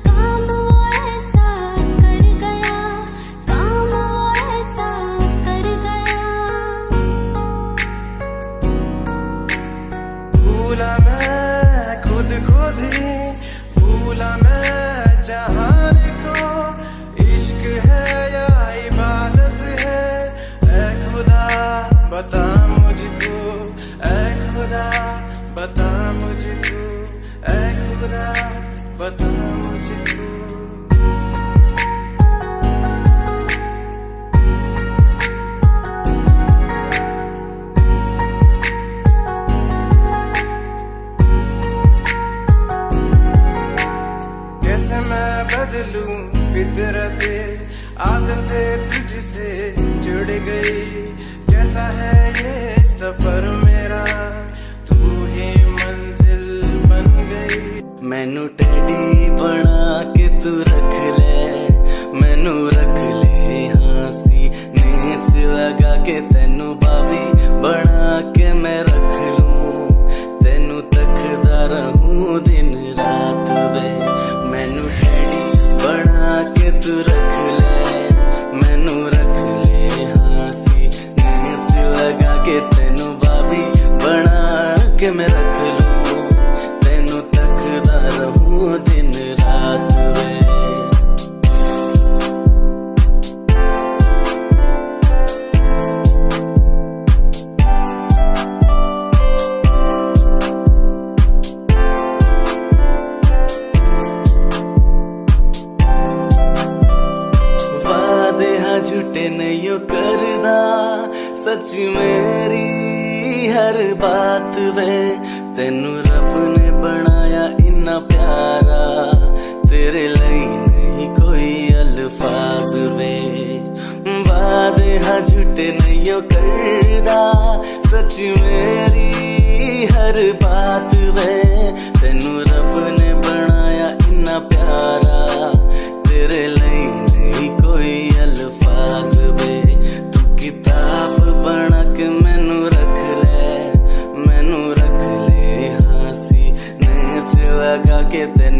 काम वो ऐसा कर गया काम वो ऐसा कर गया भूला मैं खुद को भी भूला मैं जहान को इश्क है या इबादत है ऐ खुदा बता मुझको ऐ खुदा बता मुझको ऐ खुदा बता मुझको कैसे मैं बदलूं फितरते आदतें तुझसे जुड़ गई कैसा है ये सफर मेरा तू ही मंजिल बन गई मैनू टैडी बना के तू रख ले मैनू रख ले हाँसी नेच लगा के तेनू बाबी बना के मैं रख लूं तेनू तकदा रहूं दिन रात वे मैनू टैडी बना के तू रख ले मैनू रख ले हाँसी नेच लगा के तेनू बाबी बना के मैं रख लूं तेनू तकदा रहूं दिन रात वे वादे हाँ झूठे नहीं करदा सच मेरी हर बात वे तेनू रब ने बनाया इन्ना प्यारा तेरे लिए नहीं कोई अल्फाज वे वादे हाँ झूठे नहीं करदा सच मेरी हर बात वे तेनू रब ने बनाया इन्ना प्यारा तेरे लिए नहीं कोई अल्फाज वे तू किताब बना के मैनू रख ले हाँसी नेच लगा के तेनू